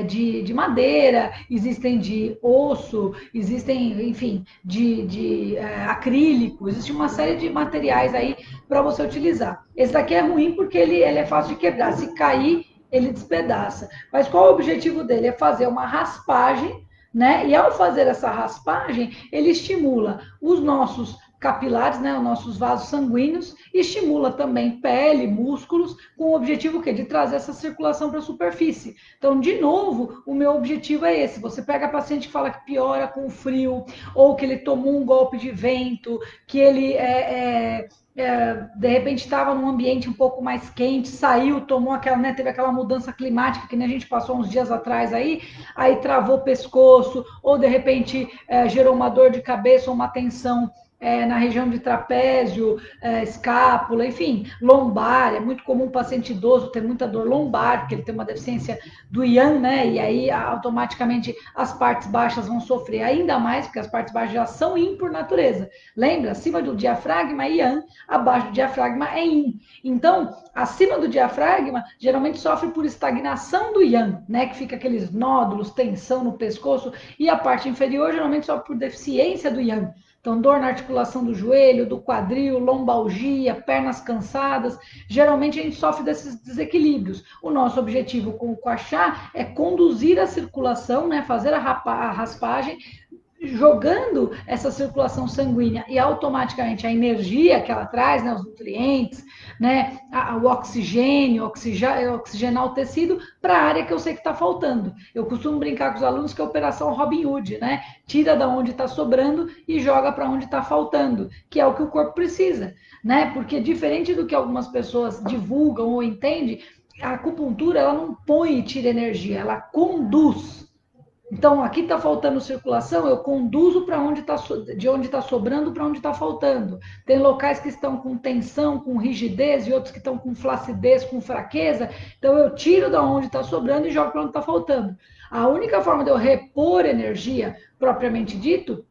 de madeira, existem de osso, existem, enfim, de acrílico, existe uma série de materiais aí para você utilizar. Esse daqui é ruim porque ele é fácil de quebrar, se cair, ele despedaça. Mas qual o objetivo dele? É fazer uma raspagem, né? E ao fazer essa raspagem, ele estimula os nossos capilares, né, os nossos vasos sanguíneos, e estimula também pele, músculos, com o objetivo de trazer essa circulação para a superfície. Então, de novo, o meu objetivo é esse. Você pega paciente que fala que piora com o frio, ou que ele tomou um golpe de vento, que ele de repente estava num ambiente um pouco mais quente, saiu, tomou aquela, né, teve aquela mudança climática que nem a gente passou uns dias atrás aí travou o pescoço, ou de repente gerou uma dor de cabeça ou uma tensão na região de trapézio, escápula, enfim, lombar. É muito comum o paciente idoso ter muita dor lombar, porque ele tem uma deficiência do yang, né? E aí automaticamente as partes baixas vão sofrer ainda mais, porque as partes baixas já são yin por natureza. Lembra? Acima do diafragma é yang, abaixo do diafragma é yin. Então, acima do diafragma, geralmente sofre por estagnação do yang, né? Que fica aqueles nódulos, tensão no pescoço, e a parte inferior geralmente sofre por deficiência do yang. Então, dor na articulação do joelho, do quadril, lombalgia, pernas cansadas. Geralmente a gente sofre desses desequilíbrios. O nosso objetivo com o Quachá é conduzir a circulação, né, fazer a raspagem, jogando essa circulação sanguínea e automaticamente a energia que ela traz, né, os nutrientes, né, o oxigênio, oxigenar o tecido para a área que eu sei que está faltando. Eu costumo brincar com os alunos que é a operação Robin Hood, né? Tira da onde está sobrando e joga para onde está faltando, que é o que o corpo precisa, né? Porque diferente do que algumas pessoas divulgam ou entendem, a acupuntura ela não põe e tira energia, ela conduz. Então, aqui está faltando circulação, eu conduzo para onde está, de onde está sobrando para onde está faltando. Tem locais que estão com tensão, com rigidez, e outros que estão com flacidez, com fraqueza. Então, eu tiro da onde está sobrando e jogo para onde está faltando. A única forma de eu repor energia, propriamente dito,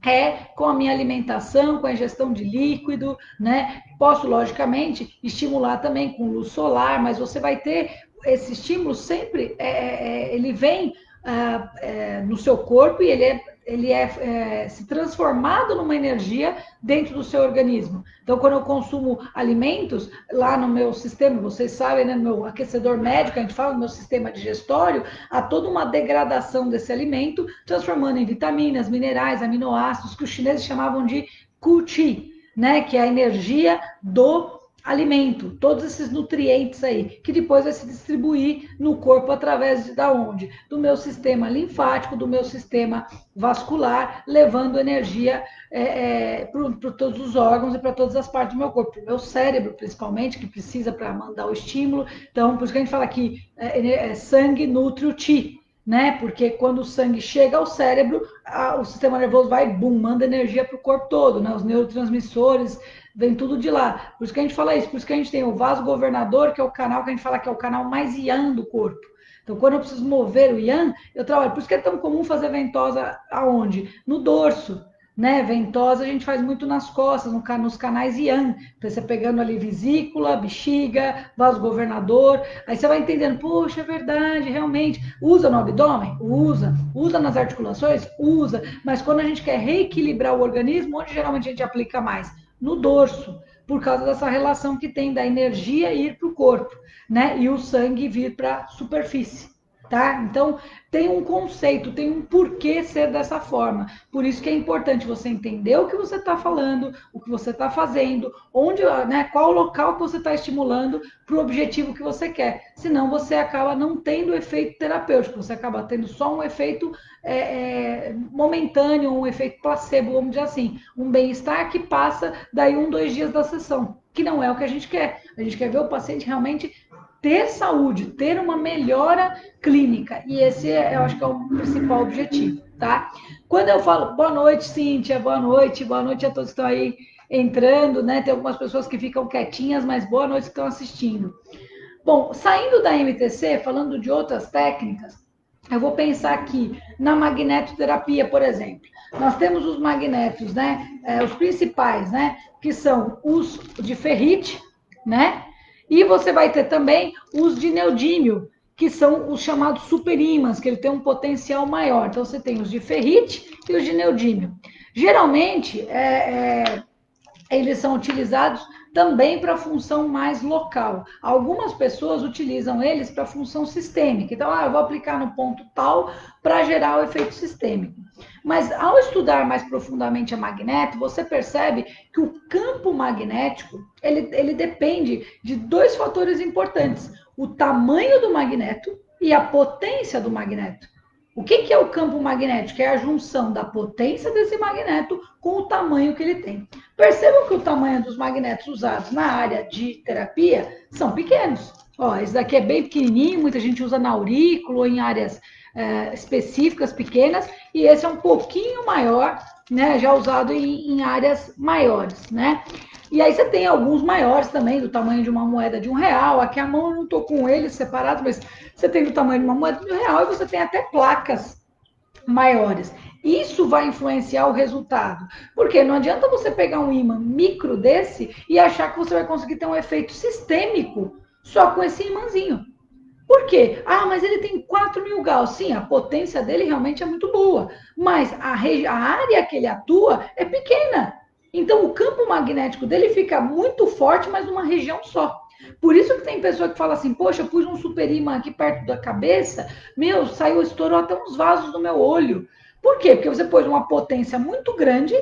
é com a minha alimentação, com a ingestão de líquido, né? Posso, logicamente, estimular também com luz solar, mas você vai ter esse estímulo sempre, ele vem no seu corpo e ele é se transformado numa energia dentro do seu organismo. Então, quando eu consumo alimentos, lá no meu sistema, vocês sabem, né, no meu aquecedor médico, a gente fala no meu sistema digestório, há toda uma degradação desse alimento, transformando em vitaminas, minerais, aminoácidos, que os chineses chamavam de Qi, né, que é a energia do alimento, todos esses nutrientes aí, que depois vai se distribuir no corpo através da onde? Do meu sistema linfático, do meu sistema vascular, levando energia para todos os órgãos e para todas as partes do meu corpo, para o meu cérebro principalmente, que precisa para mandar o estímulo. Então, por isso que a gente fala que sangue nutre o Qi, né? Porque quando o sangue chega ao cérebro, o sistema nervoso vai, bum, manda energia para o corpo todo, né? Os neurotransmissores, vem tudo de lá. Por isso que a gente fala isso, por isso que a gente tem o vaso governador, que é o canal que a gente fala que é o canal mais yang do corpo. Então, quando eu preciso mover o yang, eu trabalho. Por isso que é tão comum fazer ventosa aonde? No dorso, né? Ventosa a gente faz muito nas costas, nos canais yang. Então, você pegando ali vesícula, bexiga, vaso governador. Aí você vai entendendo, poxa, é verdade, realmente. Usa no abdômen? Usa. Usa nas articulações? Usa. Mas quando a gente quer reequilibrar o organismo, onde geralmente a gente aplica mais? No dorso, por causa dessa relação que tem da energia ir para o corpo, né? E o sangue vir para a superfície, tá? Então, tem um conceito, tem um porquê ser dessa forma. Por isso que é importante você entender o que você está falando, o que você está fazendo, onde, né, qual o local que você está estimulando para o objetivo que você quer. Senão você acaba não tendo efeito terapêutico, você acaba tendo só um efeito momentâneo, um efeito placebo, vamos dizer assim. Um bem-estar que passa daí 1, 2 dias da sessão, que não é o que a gente quer. A gente quer ver o paciente realmente ter saúde, ter uma melhora clínica. E esse eu acho que é o principal objetivo, tá? Quando eu falo, boa noite, Cíntia, boa noite a todos que estão aí entrando, né? Tem algumas pessoas que ficam quietinhas, mas boa noite que estão assistindo. Bom, saindo da MTC, falando de outras técnicas, eu vou pensar aqui na magnetoterapia, por exemplo. Nós temos os magnetos, né? Os principais, né? Que são os de ferrite, né? E você vai ter também os de neodímio, que são os chamados superímãs, que ele tem um potencial maior. Então, você tem os de ferrite e os de neodímio. Geralmente, eles são utilizados também para função mais local. Algumas pessoas utilizam eles para função sistêmica. Então, eu vou aplicar no ponto tal para gerar o efeito sistêmico. Mas ao estudar mais profundamente a magneto, você percebe que o campo magnético, ele depende de dois fatores importantes: o tamanho do magneto e a potência do magneto. O que é o campo magnético? É a junção da potência desse magneto com o tamanho que ele tem. Percebam que o tamanho dos magnetos usados na área de terapia são pequenos. Ó, esse daqui é bem pequenininho, muita gente usa na aurícula ou em áreas específicas pequenas, e esse é um pouquinho maior, né, já usado em áreas maiores, né? E aí você tem alguns maiores também, do tamanho de uma moeda de R$1. Aqui a mão eu não estou com eles separados, mas você tem do tamanho de uma moeda de R$1 e você tem até placas maiores. Isso vai influenciar o resultado. Porque não adianta você pegar um ímã micro desse e achar que você vai conseguir ter um efeito sistêmico só com esse imãzinho. Por quê? Mas ele tem 4.000 Gauss. Sim, a potência dele realmente é muito boa, mas a área que ele atua é pequena. Então, o campo magnético dele fica muito forte, mas numa região só. Por isso que tem pessoa que fala assim, poxa, eu pus um super imã aqui perto da cabeça, saiu, estourou até uns vasos no meu olho. Por quê? Porque você pôs uma potência muito grande,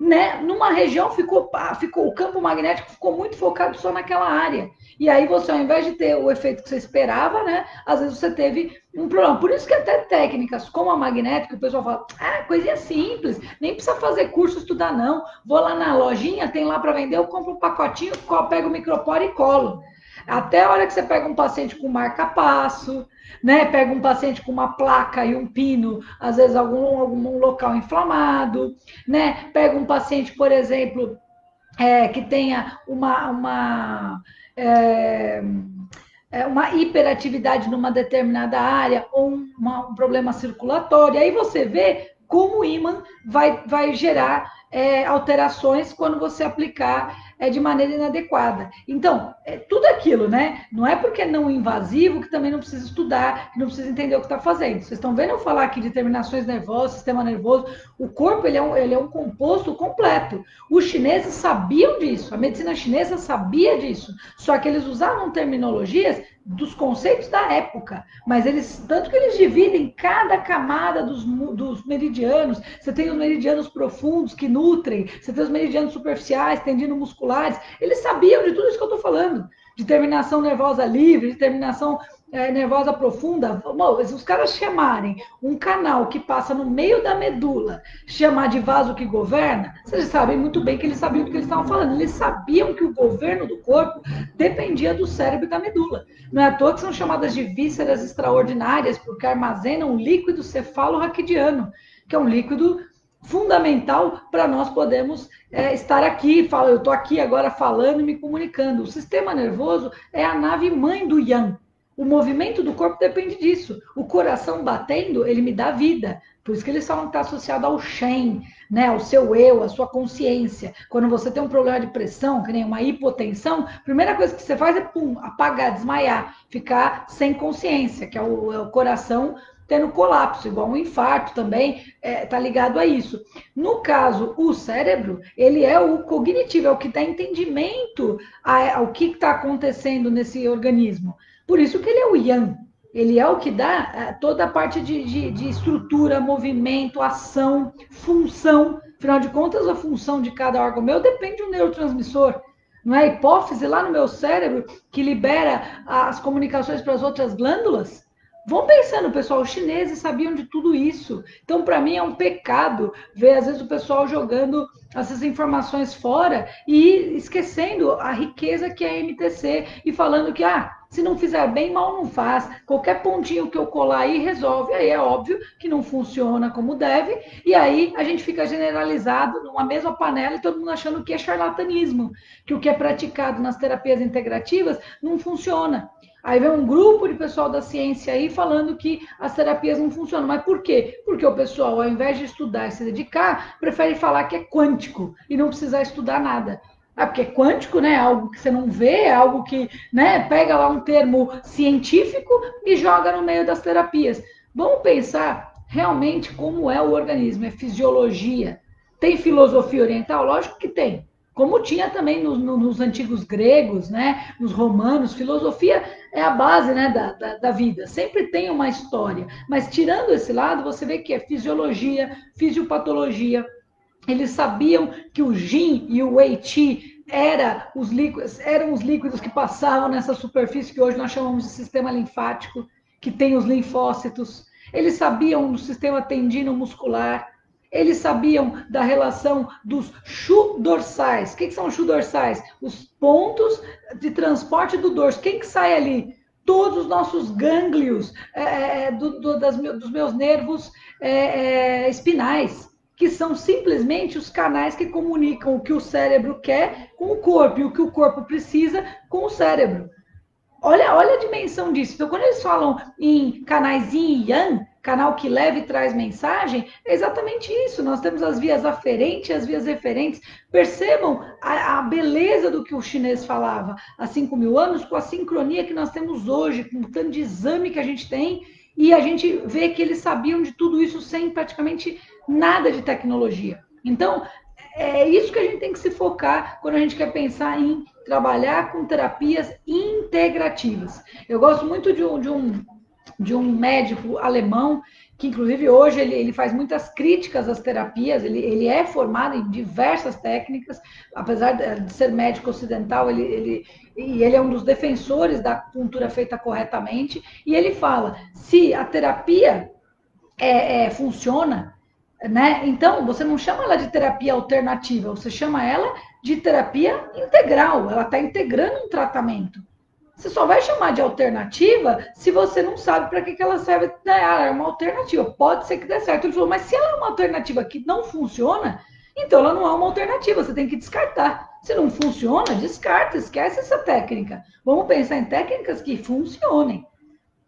né? Numa região ficou o campo magnético ficou muito focado só naquela área. E aí você, ao invés de ter o efeito que você esperava, né? Às vezes você teve um problema. Por isso que até técnicas como a magnética, o pessoal fala, coisinha simples, nem precisa fazer curso, estudar não. Vou lá na lojinha, tem lá para vender, eu compro um pacotinho, pego o micropore e colo. Até a hora que você pega um paciente com marca-passo, né? Pega um paciente com uma placa e um pino, às vezes algum local inflamado, né? Pega um paciente, por exemplo, que tenha uma hiperatividade numa determinada área ou um problema circulatório. Aí você vê como o ímã vai gerar alterações quando você aplicar de maneira inadequada. Então, tudo aquilo, né? Não é porque é não invasivo que também não precisa estudar, que não precisa entender o que está fazendo. Vocês estão vendo eu falar aqui de terminações nervosas, sistema nervoso? O corpo ele é um composto completo. Os chineses sabiam disso, a medicina chinesa sabia disso, só que eles usavam terminologias dos conceitos da época, mas tanto que eles dividem cada camada dos meridianos. Você tem os meridianos profundos que nutrem, você tem os meridianos superficiais, tendino musculares. Eles sabiam de tudo isso que eu estou falando, de terminação nervosa livre, de terminação nervosa profunda. Se os caras chamarem um canal que passa no meio da medula, chamar de vaso que governa, vocês sabem muito bem que eles sabiam do que eles estavam falando. Eles sabiam que o governo do corpo dependia do cérebro e da medula. Não é à toa que são chamadas de vísceras extraordinárias, porque armazenam o líquido cefalo-raquidiano, que é um líquido fundamental para nós podermos estar aqui. Eu estou aqui agora falando e me comunicando. O sistema nervoso é a nave mãe do Yang. O movimento do corpo depende disso. O coração batendo, ele me dá vida. Por isso que eles falam que está associado ao Shen, né? Ao seu eu, à sua consciência. Quando você tem um problema de pressão, que nem uma hipotensão, a primeira coisa que você faz é apagar, desmaiar, ficar sem consciência, que é o coração tendo colapso, igual um infarto também está ligado a isso. No caso, o cérebro, ele é o cognitivo, é o que dá entendimento ao que está acontecendo nesse organismo. Por isso que ele é o Yang. Ele é o que dá toda a parte de estrutura, movimento, ação, função. Afinal de contas, a função de cada órgão meu depende de um neurotransmissor. Não é a hipófise lá no meu cérebro que libera as comunicações para as outras glândulas? Vão pensando, pessoal, os chineses sabiam de tudo isso. Então, para mim, é um pecado ver, às vezes, o pessoal jogando essas informações fora e esquecendo a riqueza que é a MTC e falando que, se não fizer bem, mal não faz. Qualquer pontinho que eu colar aí resolve. Aí é óbvio que não funciona como deve. E aí a gente fica generalizado numa mesma panela e todo mundo achando que é charlatanismo, que o que é praticado nas terapias integrativas não funciona. Aí vem um grupo de pessoal da ciência aí falando que as terapias não funcionam. Mas por quê? Porque o pessoal, ao invés de estudar e se dedicar, prefere falar que é quântico e não precisar estudar nada. Porque é quântico, né? Algo que você não vê, é algo que, né, pega lá um termo científico e joga no meio das terapias. Vamos pensar realmente como é o organismo, é fisiologia. Tem filosofia oriental? Lógico que tem. como tinha também nos antigos gregos, né, nos romanos. Filosofia é a base, né, da vida, sempre tem uma história, mas tirando esse lado, você vê que é fisiologia, fisiopatologia. Eles sabiam que o Yin e o Wei Qi eram os líquidos que passavam nessa superfície que hoje nós chamamos de sistema linfático, que tem os linfócitos. Eles sabiam do sistema tendino muscular. Eles sabiam da relação dos chu dorsais. O que são chu dorsais? Os pontos de transporte do dorso. Quem que sai ali? Todos os nossos gânglios dos meus nervos espinais, que são simplesmente os canais que comunicam o que o cérebro quer com o corpo e o que o corpo precisa com o cérebro. Olha a dimensão disso. Então, quando eles falam em canais yin e yang, canal que leva e traz mensagem, é exatamente isso. Nós temos as vias aferentes e as vias referentes. Percebam a beleza do que o chinês falava há 5.000 anos com a sincronia que nós temos hoje, com o tanto de exame que a gente tem, e a gente vê que eles sabiam de tudo isso sem praticamente nada de tecnologia. Então, é isso que a gente tem que se focar quando a gente quer pensar em trabalhar com terapias integrativas. Eu gosto muito de um médico alemão, que inclusive hoje ele faz muitas críticas às terapias, ele é formado em diversas técnicas, apesar de ser médico ocidental, ele é um dos defensores da acupuntura feita corretamente, e ele fala, se a terapia funciona, né? Então, você não chama ela de terapia alternativa, você chama ela de terapia integral, ela está integrando um tratamento. Você só vai chamar de alternativa se você não sabe para que ela serve. Ela é uma alternativa, pode ser que dê certo. Ele falou, mas se ela é uma alternativa que não funciona, então ela não é uma alternativa, você tem que descartar. Se não funciona, descarta, esquece essa técnica. Vamos pensar em técnicas que funcionem.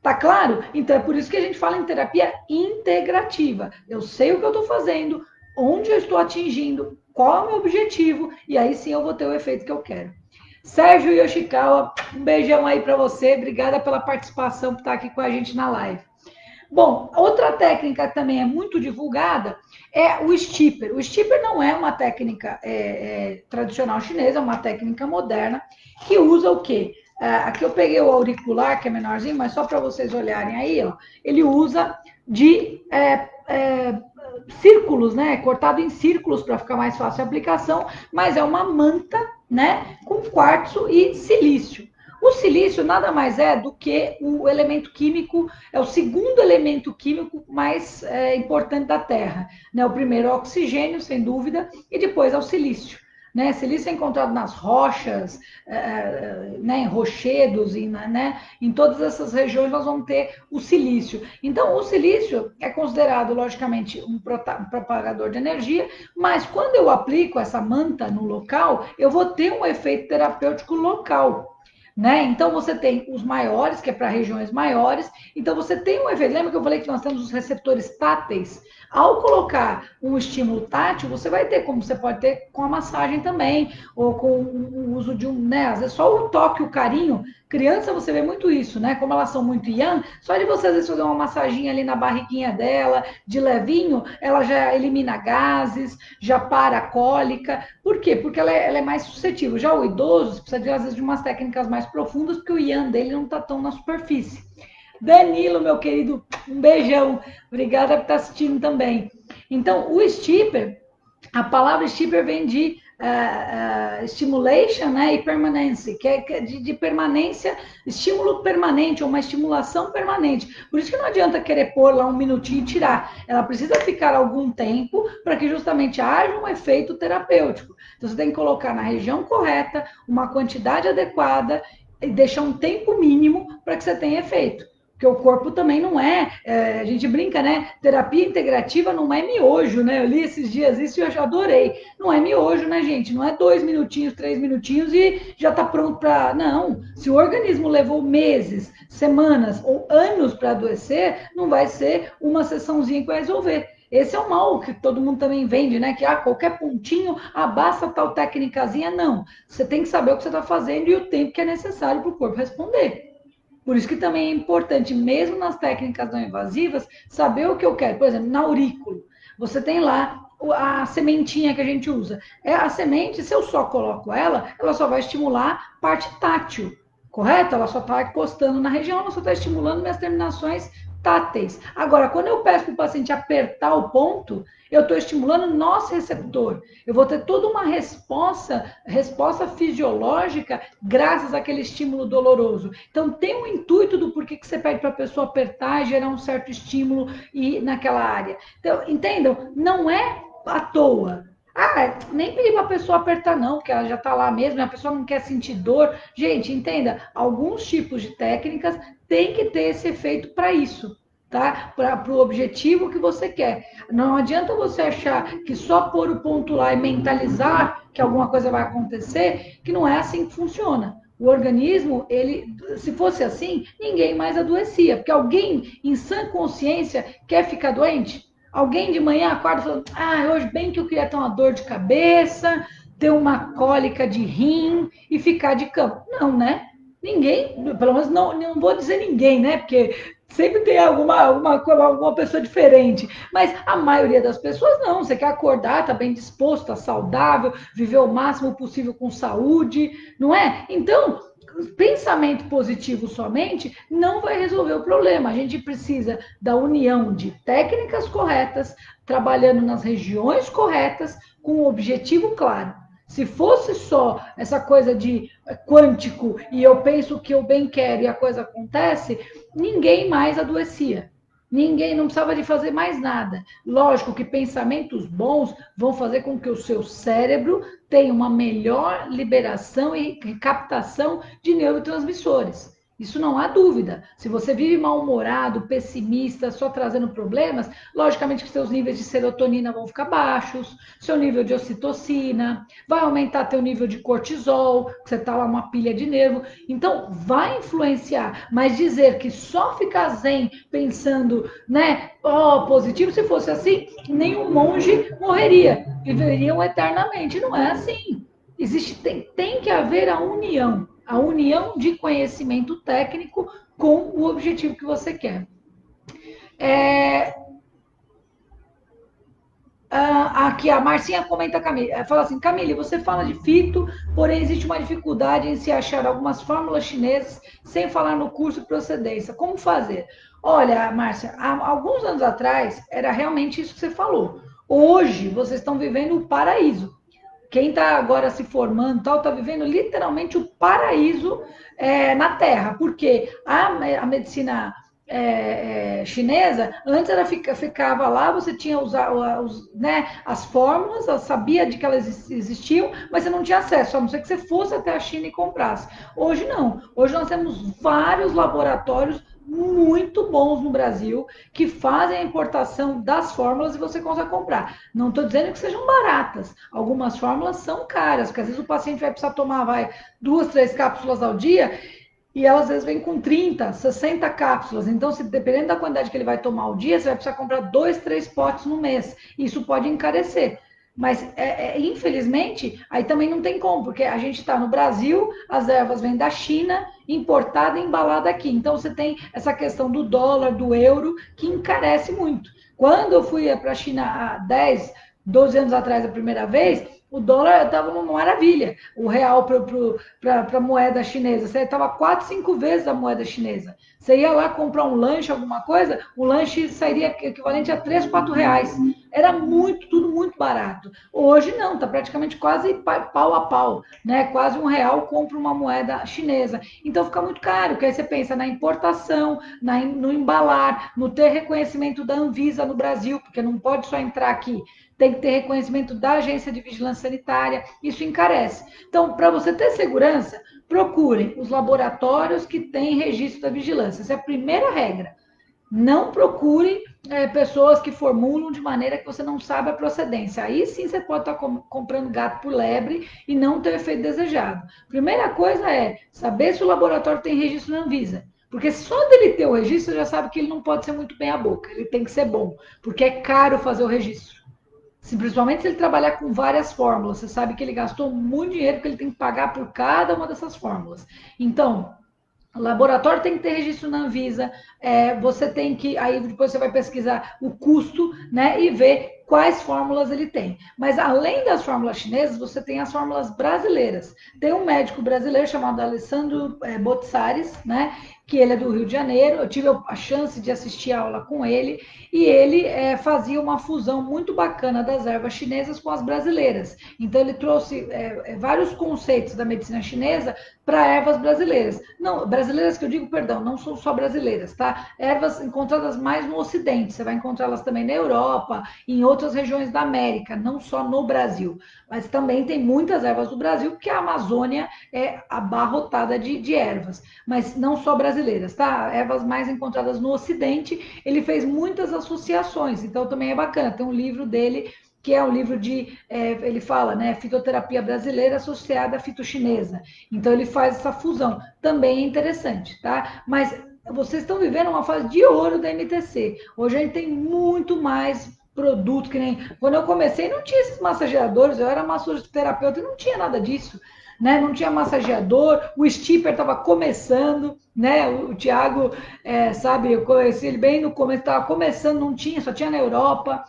Tá claro? Então é por isso que a gente fala em terapia integrativa. Eu sei o que eu estou fazendo, onde eu estou atingindo, qual é o meu objetivo, e aí sim eu vou ter o efeito que eu quero. Sérgio Yoshikawa, um beijão aí para você. Obrigada pela participação, por estar aqui com a gente na live. Bom, outra técnica que também é muito divulgada é o stipper. O stipper não é uma técnica tradicional chinesa, é uma técnica moderna que usa o quê? Aqui eu peguei o auricular, que é menorzinho, mas só para vocês olharem aí, ó, ele usa de círculos, né? Cortado em círculos para ficar mais fácil a aplicação, mas é uma manta, né? Com quartzo e silício. O silício nada mais é do que o elemento químico, é o segundo elemento químico mais importante da Terra. Né? O primeiro é o oxigênio, sem dúvida, e depois é o silício. Né? Silício é encontrado nas rochas, né? Em rochedos, né? Em todas essas regiões nós vamos ter o silício. Então, o silício é considerado, logicamente, um propagador de energia, mas quando eu aplico essa manta no local, eu vou ter um efeito terapêutico local. Né? Então, você tem os maiores, que é para regiões maiores. Então, você tem um efeito. Lembra que eu falei que nós temos os receptores táteis? Ao colocar um estímulo tátil, você vai ter, como você pode ter com a massagem também, ou com o uso de né? Às vezes só o toque, o carinho. Criança, você vê muito isso, né? Como elas são muito yang, só de você às vezes fazer uma massaginha ali na barriguinha dela, de levinho, ela já elimina gases, já para a cólica. Por quê? Porque ela é mais suscetível. Já o idoso precisa de, às vezes, de umas técnicas mais profundas, porque o yang dele não está tão na superfície. Danilo, meu querido, um beijão. Obrigada por estar assistindo também. Então, o stipper, a palavra stipper vem de stimulation, né, e permanência, que é de permanência, estímulo permanente, ou uma estimulação permanente. Por isso que não adianta querer pôr lá um minutinho e tirar. Ela precisa ficar algum tempo para que justamente haja um efeito terapêutico. Então, você tem que colocar na região correta, uma quantidade adequada e deixar um tempo mínimo para que você tenha efeito. Porque o corpo também não a gente brinca, né? Terapia integrativa não é miojo, né? Eu li esses dias isso e eu já adorei. Não é miojo, né, gente? Não é 2 minutinhos, 3 minutinhos e já está pronto para... Não. Se o organismo levou meses, semanas ou anos para adoecer, não vai ser uma sessãozinha que vai resolver. Esse é o mal que todo mundo também vende, né? Que qualquer pontinho, basta tal técnicazinha. Não. Você tem que saber o que você está fazendo e o tempo que é necessário para o corpo responder. Por isso que também é importante, mesmo nas técnicas não invasivas, saber o que eu quero. Por exemplo, na aurículo, você tem lá a sementinha que a gente usa. A semente, se eu só coloco ela só vai estimular parte tátil, correto? Ela só está encostando na região, ela só está estimulando minhas terminações táteis. Agora, quando eu peço para o paciente apertar o ponto, eu estou estimulando o nosso receptor. Eu vou ter toda uma resposta fisiológica graças àquele estímulo doloroso. Então, tem um intuito do porquê que você pede para a pessoa apertar e gerar um certo estímulo e naquela área. Então, entendam? Não é à toa. Nem pedi para a pessoa apertar, não, porque ela já está lá mesmo, a pessoa não quer sentir dor. Gente, entenda, alguns tipos de técnicas têm que ter esse efeito para isso, tá? Para o objetivo que você quer. Não adianta você achar que só pôr o ponto lá e mentalizar que alguma coisa vai acontecer, que não é assim que funciona. O organismo, ele, se fosse assim, ninguém mais adoecia, porque alguém em sã consciência quer ficar doente? Alguém de manhã acorda e fala, hoje bem que eu queria ter uma dor de cabeça, ter uma cólica de rim e ficar de cama. Não, né? Ninguém, pelo menos não vou dizer ninguém, né? Porque sempre tem alguma pessoa diferente. Mas a maioria das pessoas não. Você quer acordar, tá bem disposto, tá saudável, viver o máximo possível com saúde, não é? Então, pensamento positivo somente não vai resolver o problema. A gente precisa da união de técnicas corretas, trabalhando nas regiões corretas, com um objetivo claro. Se fosse só essa coisa de quântico e eu penso o que eu bem quero e a coisa acontece, ninguém mais adoecia. Ninguém não precisava de fazer mais nada. Lógico que pensamentos bons vão fazer com que o seu cérebro tenha uma melhor liberação e captação de neurotransmissores. Isso não há dúvida. Se você vive mal-humorado, pessimista, só trazendo problemas, logicamente que seus níveis de serotonina vão ficar baixos, seu nível de ocitocina, vai aumentar teu nível de cortisol, que você tá lá uma pilha de nervo. Então, vai influenciar. Mas dizer que só ficar zen pensando, né, positivo, se fosse assim, nenhum monge morreria. Viveriam eternamente. Não é assim. Tem que haver a união de conhecimento técnico com o objetivo que você quer. Aqui a Marcinha comenta, fala assim, Camille, você fala de fito, porém existe uma dificuldade em se achar algumas fórmulas chinesas sem falar no curso de procedência. Como fazer? Olha, Márcia, há alguns anos atrás era realmente isso que você falou. Hoje vocês estão vivendo o paraíso. Quem está agora se formando tal está vivendo literalmente o paraíso na Terra, porque a medicina chinesa, antes ela ficava lá, você tinha as fórmulas, sabia de que elas existiam, mas você não tinha acesso, a não ser que você fosse até a China e comprasse. Hoje não. Hoje nós temos vários laboratórios muito bons no Brasil que fazem a importação das fórmulas e você consegue comprar. Não estou dizendo que sejam baratas. Algumas fórmulas são caras, porque às vezes o paciente vai precisar tomar 2, 3 cápsulas ao dia e elas às vezes vêm com 30, 60 cápsulas. Então, dependendo da quantidade que ele vai tomar ao dia, você vai precisar comprar 2, 3 potes no mês. Isso pode encarecer. Mas, infelizmente, aí também não tem como, porque a gente está no Brasil, as ervas vêm da China, importada e embalada aqui. Então, você tem essa questão do dólar, do euro, que encarece muito. Quando eu fui para a China há 10, 12 anos atrás a primeira vez, o dólar estava uma maravilha. O real para a moeda chinesa. Você estava 4, 5 vezes a moeda chinesa. Você ia lá comprar um lanche, alguma coisa, o lanche sairia equivalente a 3, 4 reais. Era tudo muito barato. Hoje não, está praticamente quase pau a pau. Né? Quase R$ 1 compra uma moeda chinesa. Então fica muito caro, porque aí você pensa na importação, no embalar, no ter reconhecimento da Anvisa no Brasil, porque não pode só entrar aqui. Tem que ter reconhecimento da Agência de Vigilância Sanitária, isso encarece. Então, para você ter segurança, procurem os laboratórios que têm registro da vigilância. Essa é a primeira regra. Não procure pessoas que formulam de maneira que você não sabe a procedência. Aí sim você pode estar comprando gato por lebre e não ter o efeito desejado. Primeira coisa é saber se o laboratório tem registro na Anvisa. Porque só dele ter o registro, você já sabe que ele não pode ser muito bem a boca. Ele tem que ser bom, porque é caro fazer o registro. Principalmente se ele trabalhar com várias fórmulas, você sabe que ele gastou muito dinheiro porque ele tem que pagar por cada uma dessas fórmulas. Então, o laboratório tem que ter registro na Anvisa, você tem que, aí depois você vai pesquisar o custo, né, e ver quais fórmulas ele tem. Mas além das fórmulas chinesas, você tem as fórmulas brasileiras. Tem um médico brasileiro chamado Alessandro Botsaris, né? Que ele é do Rio de Janeiro, eu tive a chance de assistir a aula com ele, e ele fazia uma fusão muito bacana das ervas chinesas com as brasileiras. Então, ele trouxe vários conceitos da medicina chinesa para ervas brasileiras. Não, brasileiras que eu digo, perdão, não são só brasileiras, tá? Ervas encontradas mais no Ocidente, você vai encontrá-las também na Europa, em outras regiões da América, não só no Brasil. Mas também tem muitas ervas do Brasil, porque a Amazônia é abarrotada de ervas, mas não só brasileiras, tá? Ervas mais encontradas no Ocidente, ele fez muitas associações, então também é bacana. Tem um livro dele que é um livro ele fala, né, fitoterapia brasileira associada à fitochinesa. Então ele faz essa fusão, também é interessante, tá? Mas vocês estão vivendo uma fase de ouro da MTC. Hoje a gente tem muito mais produto, que nem quando eu comecei não tinha esses massageadores, eu era massoterapeuta e não tinha nada disso. Né? Não tinha massageador, o Stipper estava começando, né? O Thiago, sabe, eu conheci ele bem no começo, estava começando, não tinha, só tinha na Europa.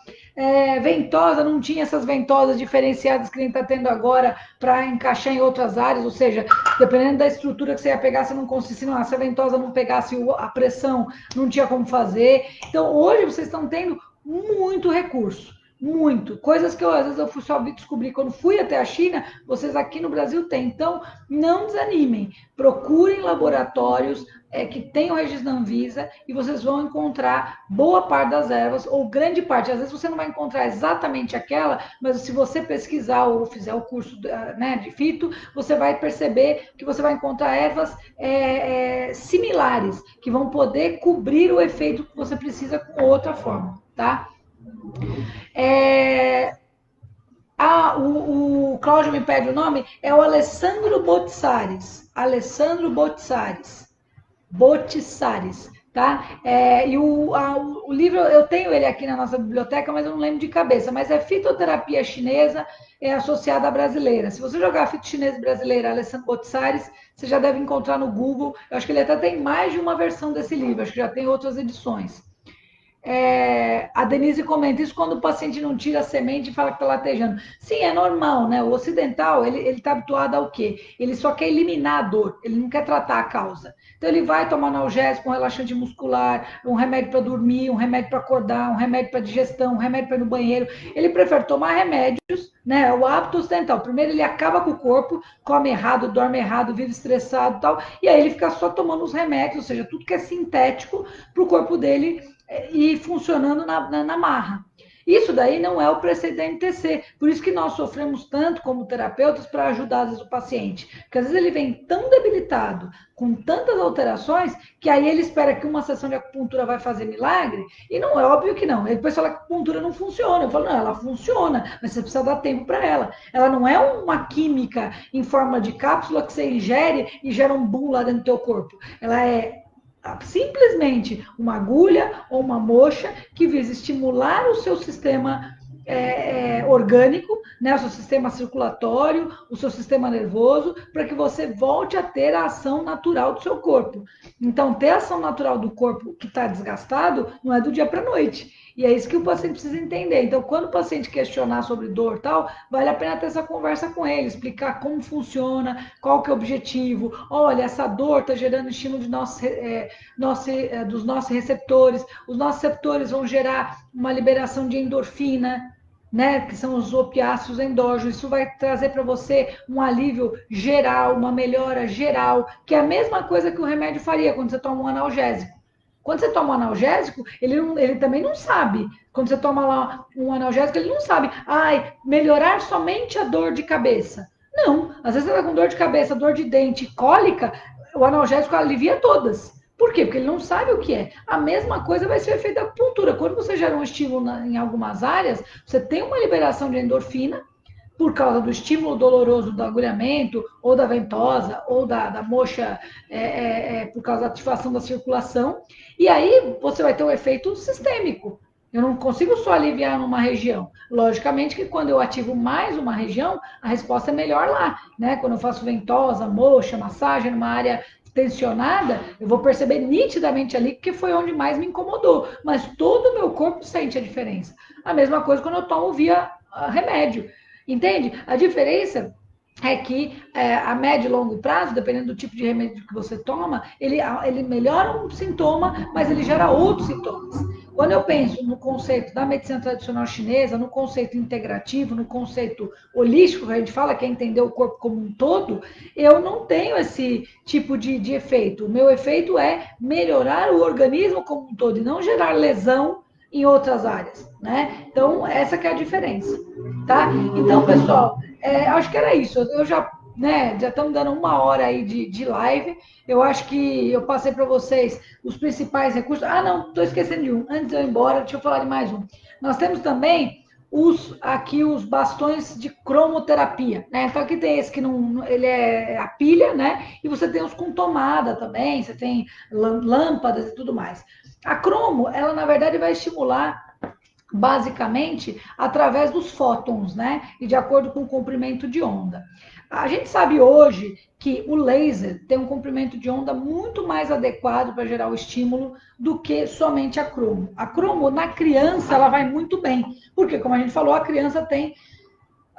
Ventosa, não tinha essas ventosas diferenciadas que a gente está tendo agora para encaixar em outras áreas, ou seja, dependendo da estrutura que você ia pegar, você não conseguisse, se a ventosa não pegasse a pressão, não tinha como fazer. Então, hoje vocês estão tendo muito recurso. Muito. Coisas que às vezes eu fui só descobrir quando fui até a China, vocês aqui no Brasil têm. Então, não desanimem. Procurem laboratórios que tenham registro da Anvisa e vocês vão encontrar boa parte das ervas, ou grande parte. Às vezes você não vai encontrar exatamente aquela, mas se você pesquisar ou fizer o curso né, de fito, você vai perceber que você vai encontrar ervas similares, que vão poder cobrir o efeito que você precisa com outra forma, tá? O Cláudio me pede o nome, é o Alessandro Botsaris. Alessandro Botsaris. Botsaris, tá? E o livro, eu tenho ele aqui na nossa biblioteca, mas eu não lembro de cabeça, mas é Fitoterapia Chinesa associada à brasileira. Se você jogar Fito Chinesa Brasileira, Alessandro Botsaris, você já deve encontrar no Google. Eu acho que ele até tem mais de uma versão desse livro, acho que já tem outras edições. A Denise comenta isso quando o paciente não tira a semente e fala que está latejando. Sim, é normal, né? O ocidental, ele está habituado ao quê? Ele só quer eliminar a dor, ele não quer tratar a causa. Então, ele vai tomar analgésico, um relaxante muscular, um remédio para dormir, um remédio para acordar, um remédio para digestão, um remédio para ir no banheiro. Ele prefere tomar remédios, né? O hábito ocidental. Primeiro, ele acaba com o corpo, come errado, dorme errado, vive estressado e tal. E aí, ele fica só tomando os remédios, ou seja, tudo que é sintético para o corpo dele e funcionando na marra. Isso daí não é o preceito da MTC. Por isso que nós sofremos tanto como terapeutas para ajudar, às vezes, o paciente. Porque às vezes ele vem tão debilitado, com tantas alterações, que aí ele espera que uma sessão de acupuntura vai fazer milagre, e não é óbvio que não. Ele depois fala que a acupuntura não funciona. Eu falo, não, ela funciona, mas você precisa dar tempo para ela. Ela não é uma química em forma de cápsula que você ingere e gera um boom lá dentro do teu corpo. Ela é simplesmente uma agulha ou uma moxa que visa estimular o seu sistema orgânico, né, o seu sistema circulatório, o seu sistema nervoso, para que você volte a ter a ação natural do seu corpo. Então, ter a ação natural do corpo que está desgastado não é do dia para a noite. E é isso que o paciente precisa entender. Então, quando o paciente questionar sobre dor e tal, vale a pena ter essa conversa com ele, explicar como funciona, qual que é o objetivo. Olha, essa dor está gerando estímulo de dos nossos receptores. Os nossos receptores vão gerar uma liberação de endorfina, né, que são os opiáceos endógenos. Isso vai trazer para você um alívio geral, uma melhora geral, que é a mesma coisa que o remédio faria quando você toma um analgésico. Quando você toma um analgésico, ele também não sabe. Quando você toma lá um analgésico, ele não sabe. Melhorar somente a dor de cabeça. Não, às vezes você está com dor de cabeça, dor de dente, cólica, o analgésico alivia todas. Por quê? Porque ele não sabe o que é. A mesma coisa vai ser feita da acupuntura. Quando você gera um estímulo em algumas áreas, você tem uma liberação de endorfina, por causa do estímulo doloroso do agulhamento, ou da ventosa, ou da moxa, por causa da ativação da circulação. E aí você vai ter um efeito sistêmico. Eu não consigo só aliviar numa região. Logicamente que quando eu ativo mais uma região, a resposta é melhor lá, né? Quando eu faço ventosa, moxa, massagem numa área tensionada, eu vou perceber nitidamente ali que foi onde mais me incomodou. Mas todo o meu corpo sente a diferença. A mesma coisa quando eu tomo via remédio. Entende? A diferença é que a médio e longo prazo, dependendo do tipo de remédio que você toma, ele melhora um sintoma, mas ele gera outros sintomas. Quando eu penso no conceito da medicina tradicional chinesa, no conceito integrativo, no conceito holístico, que a gente fala que é entender o corpo como um todo, eu não tenho esse tipo de efeito. O meu efeito é melhorar o organismo como um todo e não gerar lesão em outras áreas, né? Então, essa que é a diferença, tá? Então, pessoal, acho que era isso. Eu já, né, já estamos dando 1 hora aí de live. Eu acho que eu passei para vocês os principais recursos. Ah, não, estou esquecendo de um. Antes de eu ir embora, deixa eu falar de mais um. Nós temos também aqui os bastões de cromoterapia, né? Então aqui tem esse que não, ele é a pilha, né? E você tem os com tomada também, você tem lâmpadas e tudo mais. A cromo, ela na verdade vai estimular basicamente através dos fótons, né? E de acordo com o comprimento de onda. A gente sabe hoje que o laser tem um comprimento de onda muito mais adequado para gerar o estímulo do que somente a cromo. A cromo, na criança, ela vai muito bem, porque, como a gente falou, a criança tem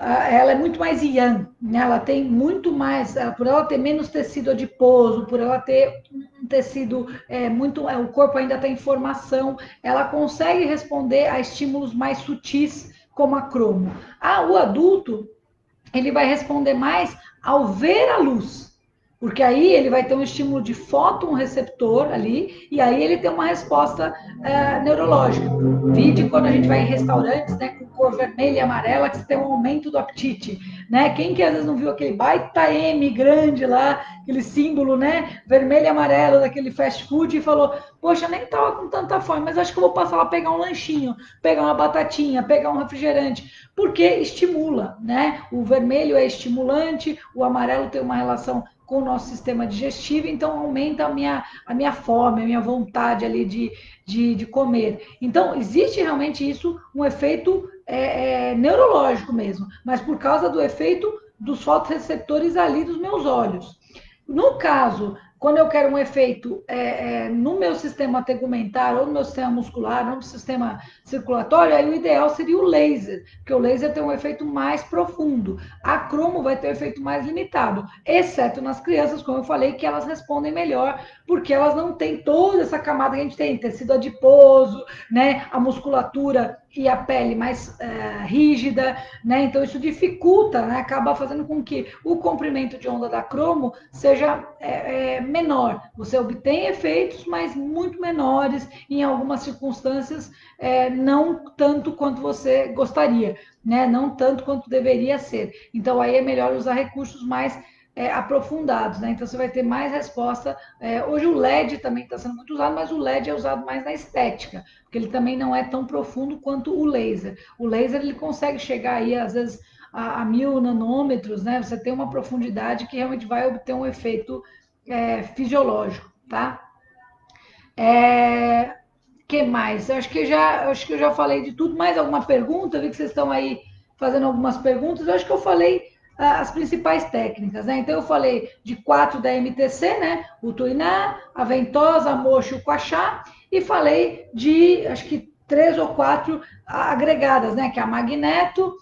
ela é muito mais yang, né? Ela tem muito mais, por ela ter menos tecido adiposo, por ela ter um tecido o corpo ainda está em formação, ela consegue responder a estímulos mais sutis, como a cromo. O adulto, ele vai responder mais ao ver a luz, porque aí ele vai ter um estímulo de fóton receptor ali, e aí ele tem uma resposta neurológica. Vide quando a gente vai em restaurantes, né, com cor vermelha e amarela, que você tem um aumento do apetite, né? Quem que às vezes não viu aquele baita M grande lá, aquele símbolo, né, vermelho e amarelo daquele fast food e falou, poxa, nem tava com tanta fome, mas acho que eu vou passar lá pegar um lanchinho, pegar uma batatinha, pegar um refrigerante, porque estimula, né? O vermelho é estimulante, o amarelo tem uma relação com o nosso sistema digestivo, então aumenta a minha fome, a minha vontade ali de comer. Então, existe realmente isso, um efeito neurológico mesmo, mas por causa do efeito dos fotoreceptores ali dos meus olhos. No caso, quando eu quero um efeito no meu sistema tegumentar, ou no meu sistema muscular, ou no sistema circulatório, aí o ideal seria o laser, porque o laser tem um efeito mais profundo. A cromo vai ter um efeito mais limitado, exceto nas crianças, como eu falei, que elas respondem melhor, porque elas não têm toda essa camada que a gente tem, tecido adiposo, né, a musculatura e a pele mais rígida, né? Então isso dificulta, né? Acaba fazendo com que o comprimento de onda da cromo seja menor. Você obtém efeitos, mas muito menores, em algumas circunstâncias, não tanto quanto você gostaria, né? Não tanto quanto deveria ser. Então aí é melhor usar recursos mais aprofundados, né? Então você vai ter mais resposta. Hoje o LED também está sendo muito usado, mas o LED é usado mais na estética, porque ele também não é tão profundo quanto o laser. O laser ele consegue chegar aí, às vezes, a 1000 nanômetros, né? Você tem uma profundidade que realmente vai obter um efeito fisiológico, tá? Que mais? Acho que eu já falei de tudo. Mais alguma pergunta? Eu vi que vocês estão aí fazendo algumas perguntas. Eu acho que eu falei as principais técnicas, né? Então eu falei de 4 da MTC, né? O Tuiná, a Ventosa, a Mocho e o Quachá, e falei de acho que 3 ou 4 agregadas, né? Que é a Magneto,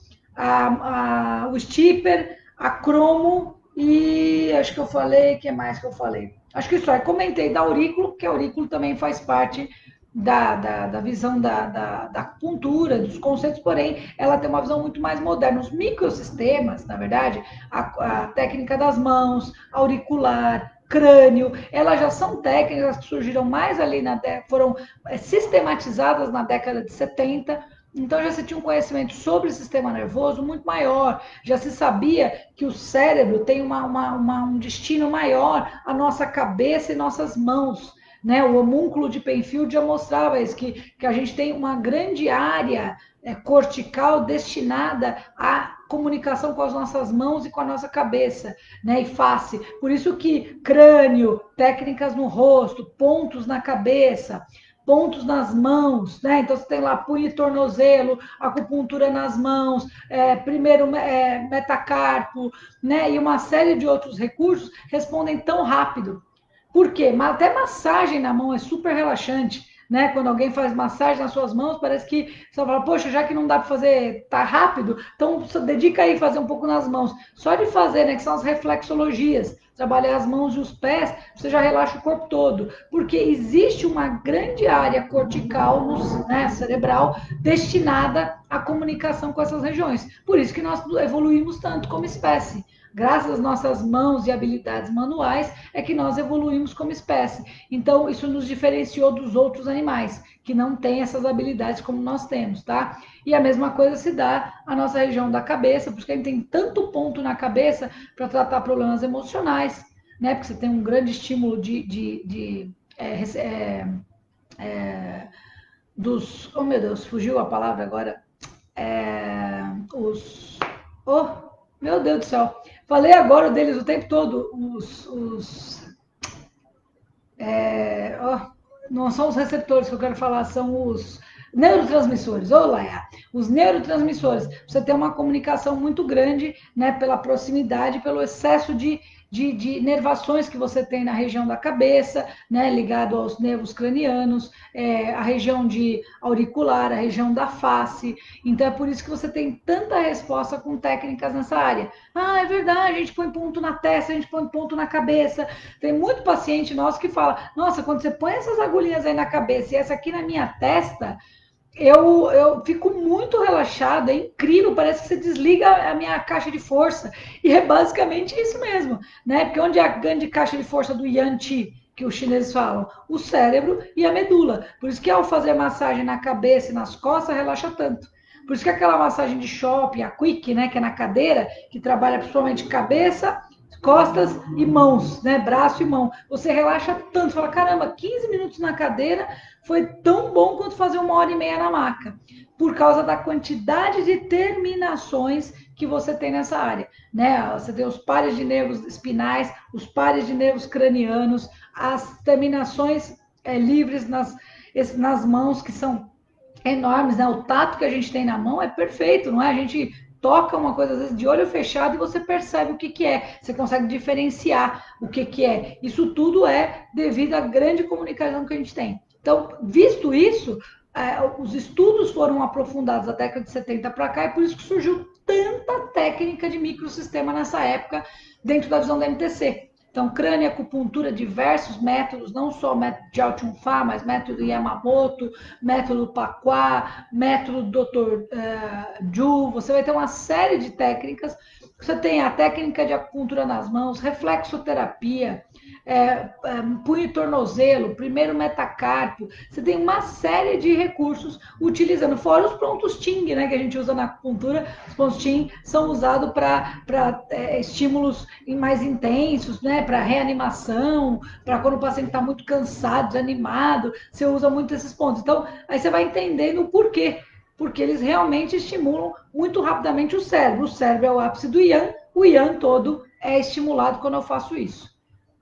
o Stipper, a Cromo e acho que eu falei, o que mais que eu falei? Acho que isso aí, comentei da aurículo, porque a aurículo também faz parte da visão da acupuntura, dos conceitos, porém, ela tem uma visão muito mais moderna. Os microsistemas, na verdade, a técnica das mãos, auricular, crânio, elas já são técnicas que surgiram mais ali foram sistematizadas na década de 70. Então já se tinha um conhecimento sobre o sistema nervoso muito maior, já se sabia que o cérebro tem um destino maior, a nossa cabeça e nossas mãos. Né? O homúnculo de Penfield já mostrava isso, que a gente tem uma grande área cortical destinada à comunicação com as nossas mãos e com a nossa cabeça, né? E face. Por isso que crânio, técnicas no rosto, pontos na cabeça, pontos nas mãos, né? Então você tem lá punho e tornozelo, acupuntura nas mãos, primeiro metacarpo, né? E uma série de outros recursos respondem tão rápido. Por quê? Até massagem na mão é super relaxante, né? Quando alguém faz massagem nas suas mãos, parece que você fala, poxa, já que não dá para fazer, tá rápido, então você dedica aí a fazer um pouco nas mãos. Só de fazer, né, que são as reflexologias, trabalhar as mãos e os pés, você já relaxa o corpo todo, porque existe uma grande área cortical, né, cerebral, destinada à comunicação com essas regiões. Por isso que nós evoluímos tanto como espécie. Graças às nossas mãos e habilidades manuais é que nós evoluímos como espécie. Então, isso nos diferenciou dos outros animais, que não têm essas habilidades como nós temos, tá? E a mesma coisa se dá à nossa região da cabeça, porque a gente tem tanto ponto na cabeça para tratar problemas emocionais, né? Porque você tem um grande estímulo dos... Oh, meu Deus, fugiu a palavra agora. Os... Oh, meu Deus do céu. Falei agora deles o tempo todo. Não são os receptores que eu quero falar, são os neurotransmissores. Olá, os neurotransmissores. Você tem uma comunicação muito grande, né, pela proximidade, pelo excesso de nervações que você tem na região da cabeça, né, ligado aos nervos cranianos, a região de auricular, a região da face. Então é por isso que você tem tanta resposta com técnicas nessa área. Ah, é verdade, a gente põe ponto na testa, a gente põe ponto na cabeça. Tem muito paciente nosso que fala, nossa, quando você põe essas agulhinhas aí na cabeça e essa aqui na minha testa, eu fico muito relaxado, é incrível, parece que você desliga a minha caixa de força. E é basicamente isso mesmo, né? Porque onde é a grande caixa de força do Yan Qi, que os chineses falam? O cérebro e a medula. Por isso que ao fazer massagem na cabeça e nas costas, relaxa tanto. Por isso que aquela massagem de shopping, a quick, né, que é na cadeira, que trabalha principalmente cabeça, costas e mãos, né, braço e mão. Você relaxa tanto, fala, caramba, 15 minutos na cadeira foi tão bom quanto fazer 1 hora e meia na maca, por causa da quantidade de terminações que você tem nessa área, né? Você tem os pares de nervos espinais, os pares de nervos cranianos, as terminações livres nas mãos, que são enormes, né? O tato que a gente tem na mão é perfeito, não é? A gente toca uma coisa, às vezes, de olho fechado e você percebe o que, que é. Você consegue diferenciar o que, que é. Isso tudo é devido à grande comunicação que a gente tem. Então, visto isso, os estudos foram aprofundados da década de 70 para cá e por isso que surgiu tanta técnica de microsistema nessa época dentro da visão da MTC. Então, crânio, acupuntura, diversos métodos, não só método de Chun-Fa, mas método Yamamoto, método Paquá, método Dr. Ju. Você vai ter uma série de técnicas. Você tem a técnica de acupuntura nas mãos, reflexoterapia, punho e tornozelo, primeiro metacarpo. Você tem uma série de recursos utilizando, fora os prontos Ting, né, que a gente usa na acupuntura. Os prontos Ting são usados para estímulos mais intensos, né, para reanimação, para quando o paciente está muito cansado, desanimado, você usa muito esses pontos. Então, aí você vai entendendo o porquê. Porque eles realmente estimulam muito rapidamente o cérebro. O cérebro é o ápice do Yang, o Yang todo é estimulado quando eu faço isso.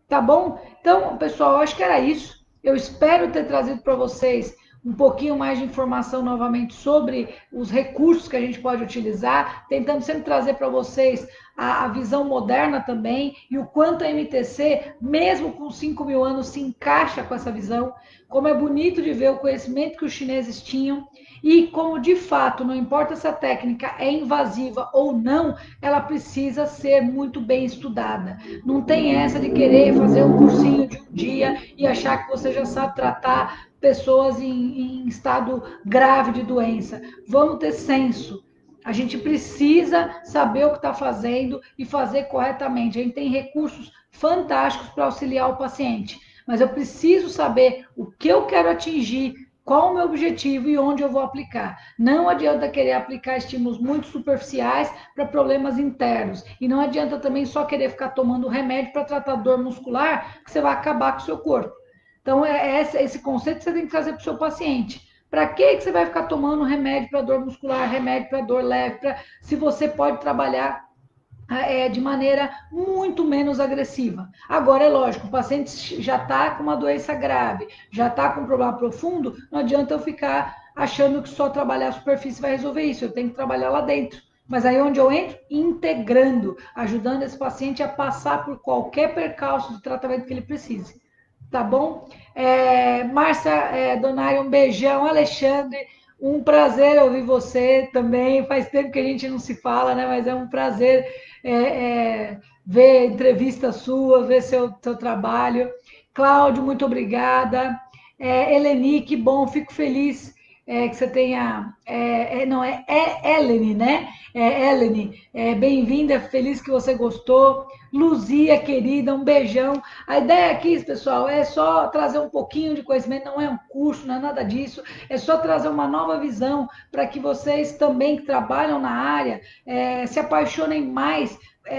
Tá bom? Então, pessoal, eu acho que era isso. Eu espero ter trazido para vocês um pouquinho mais de informação novamente sobre os recursos que a gente pode utilizar, tentando sempre trazer para vocês a visão moderna também e o quanto a MTC, mesmo com 5.000 anos, se encaixa com essa visão, como é bonito de ver o conhecimento que os chineses tinham e como, de fato, não importa se a técnica é invasiva ou não, ela precisa ser muito bem estudada. Não tem essa de querer fazer um cursinho de um dia e achar que você já sabe tratar pessoas em estado grave de doença. Vamos ter senso. A gente precisa saber o que está fazendo e fazer corretamente. A gente tem recursos fantásticos para auxiliar o paciente, mas eu preciso saber o que eu quero atingir, qual o meu objetivo e onde eu vou aplicar. Não adianta querer aplicar estímulos muito superficiais para problemas internos. E não adianta também só querer ficar tomando remédio para tratar dor muscular, que você vai acabar com o seu corpo. Então, esse conceito que você tem que trazer para o seu paciente. Para que você vai ficar tomando remédio para dor muscular, remédio para dor leve, se você pode trabalhar de maneira muito menos agressiva? Agora, é lógico, o paciente já está com uma doença grave, já está com um problema profundo, não adianta eu ficar achando que só trabalhar a superfície vai resolver isso, eu tenho que trabalhar lá dentro. Mas aí onde eu entro? Integrando, ajudando esse paciente a passar por qualquer percalço de tratamento que ele precise. tá bom? Márcia Donário, um beijão. Alexandre, um prazer ouvir você também. Faz tempo que a gente não se fala, né? Mas é um prazer ver entrevista sua, ver seu trabalho. Cláudio, muito obrigada. Eleni, que bom, fico feliz que você tenha. Não, Eleni, né? Eleni, bem-vinda, feliz que você gostou. Luzia, querida, um beijão. A ideia aqui, pessoal, é só trazer um pouquinho de conhecimento, não é um curso, não é nada disso, é só trazer uma nova visão para que vocês também que trabalham na área se apaixonem mais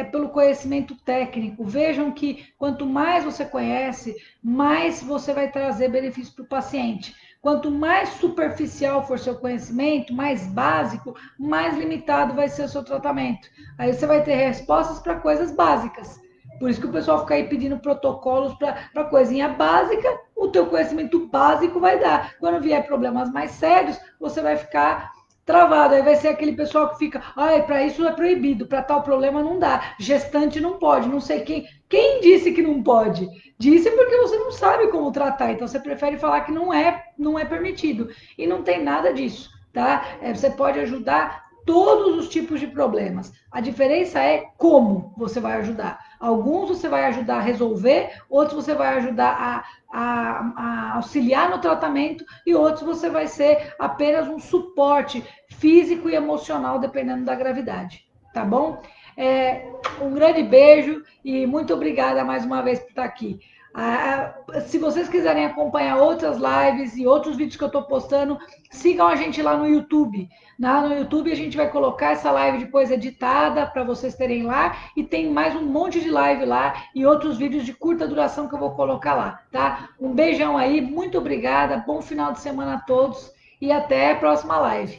pelo conhecimento técnico. Vejam que quanto mais você conhece, mais você vai trazer benefício para o paciente. Quanto mais superficial for seu conhecimento, mais básico, mais limitado vai ser o seu tratamento. Aí você vai ter respostas para coisas básicas. Por isso que o pessoal fica aí pedindo protocolos para coisinha básica, o teu conhecimento básico vai dar. Quando vier problemas mais sérios, você vai ficar travado. Aí vai ser aquele pessoal que fica, para isso é proibido, para tal problema não dá. Gestante não pode, não sei quem. Quem disse que não pode? Disse porque você não sabe como tratar, então você prefere falar que não é permitido. E não tem nada disso, tá? Você pode ajudar todos os tipos de problemas. A diferença é como você vai ajudar. Alguns você vai ajudar a resolver, outros você vai ajudar a auxiliar no tratamento e outros você vai ser apenas um suporte físico e emocional, dependendo da gravidade. Tá bom? Um grande beijo e muito obrigada mais uma vez por estar aqui. Se vocês quiserem acompanhar outras lives e outros vídeos que eu estou postando, sigam a gente lá no YouTube. No YouTube a gente vai colocar essa live depois editada para vocês terem lá e tem mais um monte de live lá e outros vídeos de curta duração que eu vou colocar lá, tá? Um beijão aí, muito obrigada, bom final de semana a todos e até a próxima live.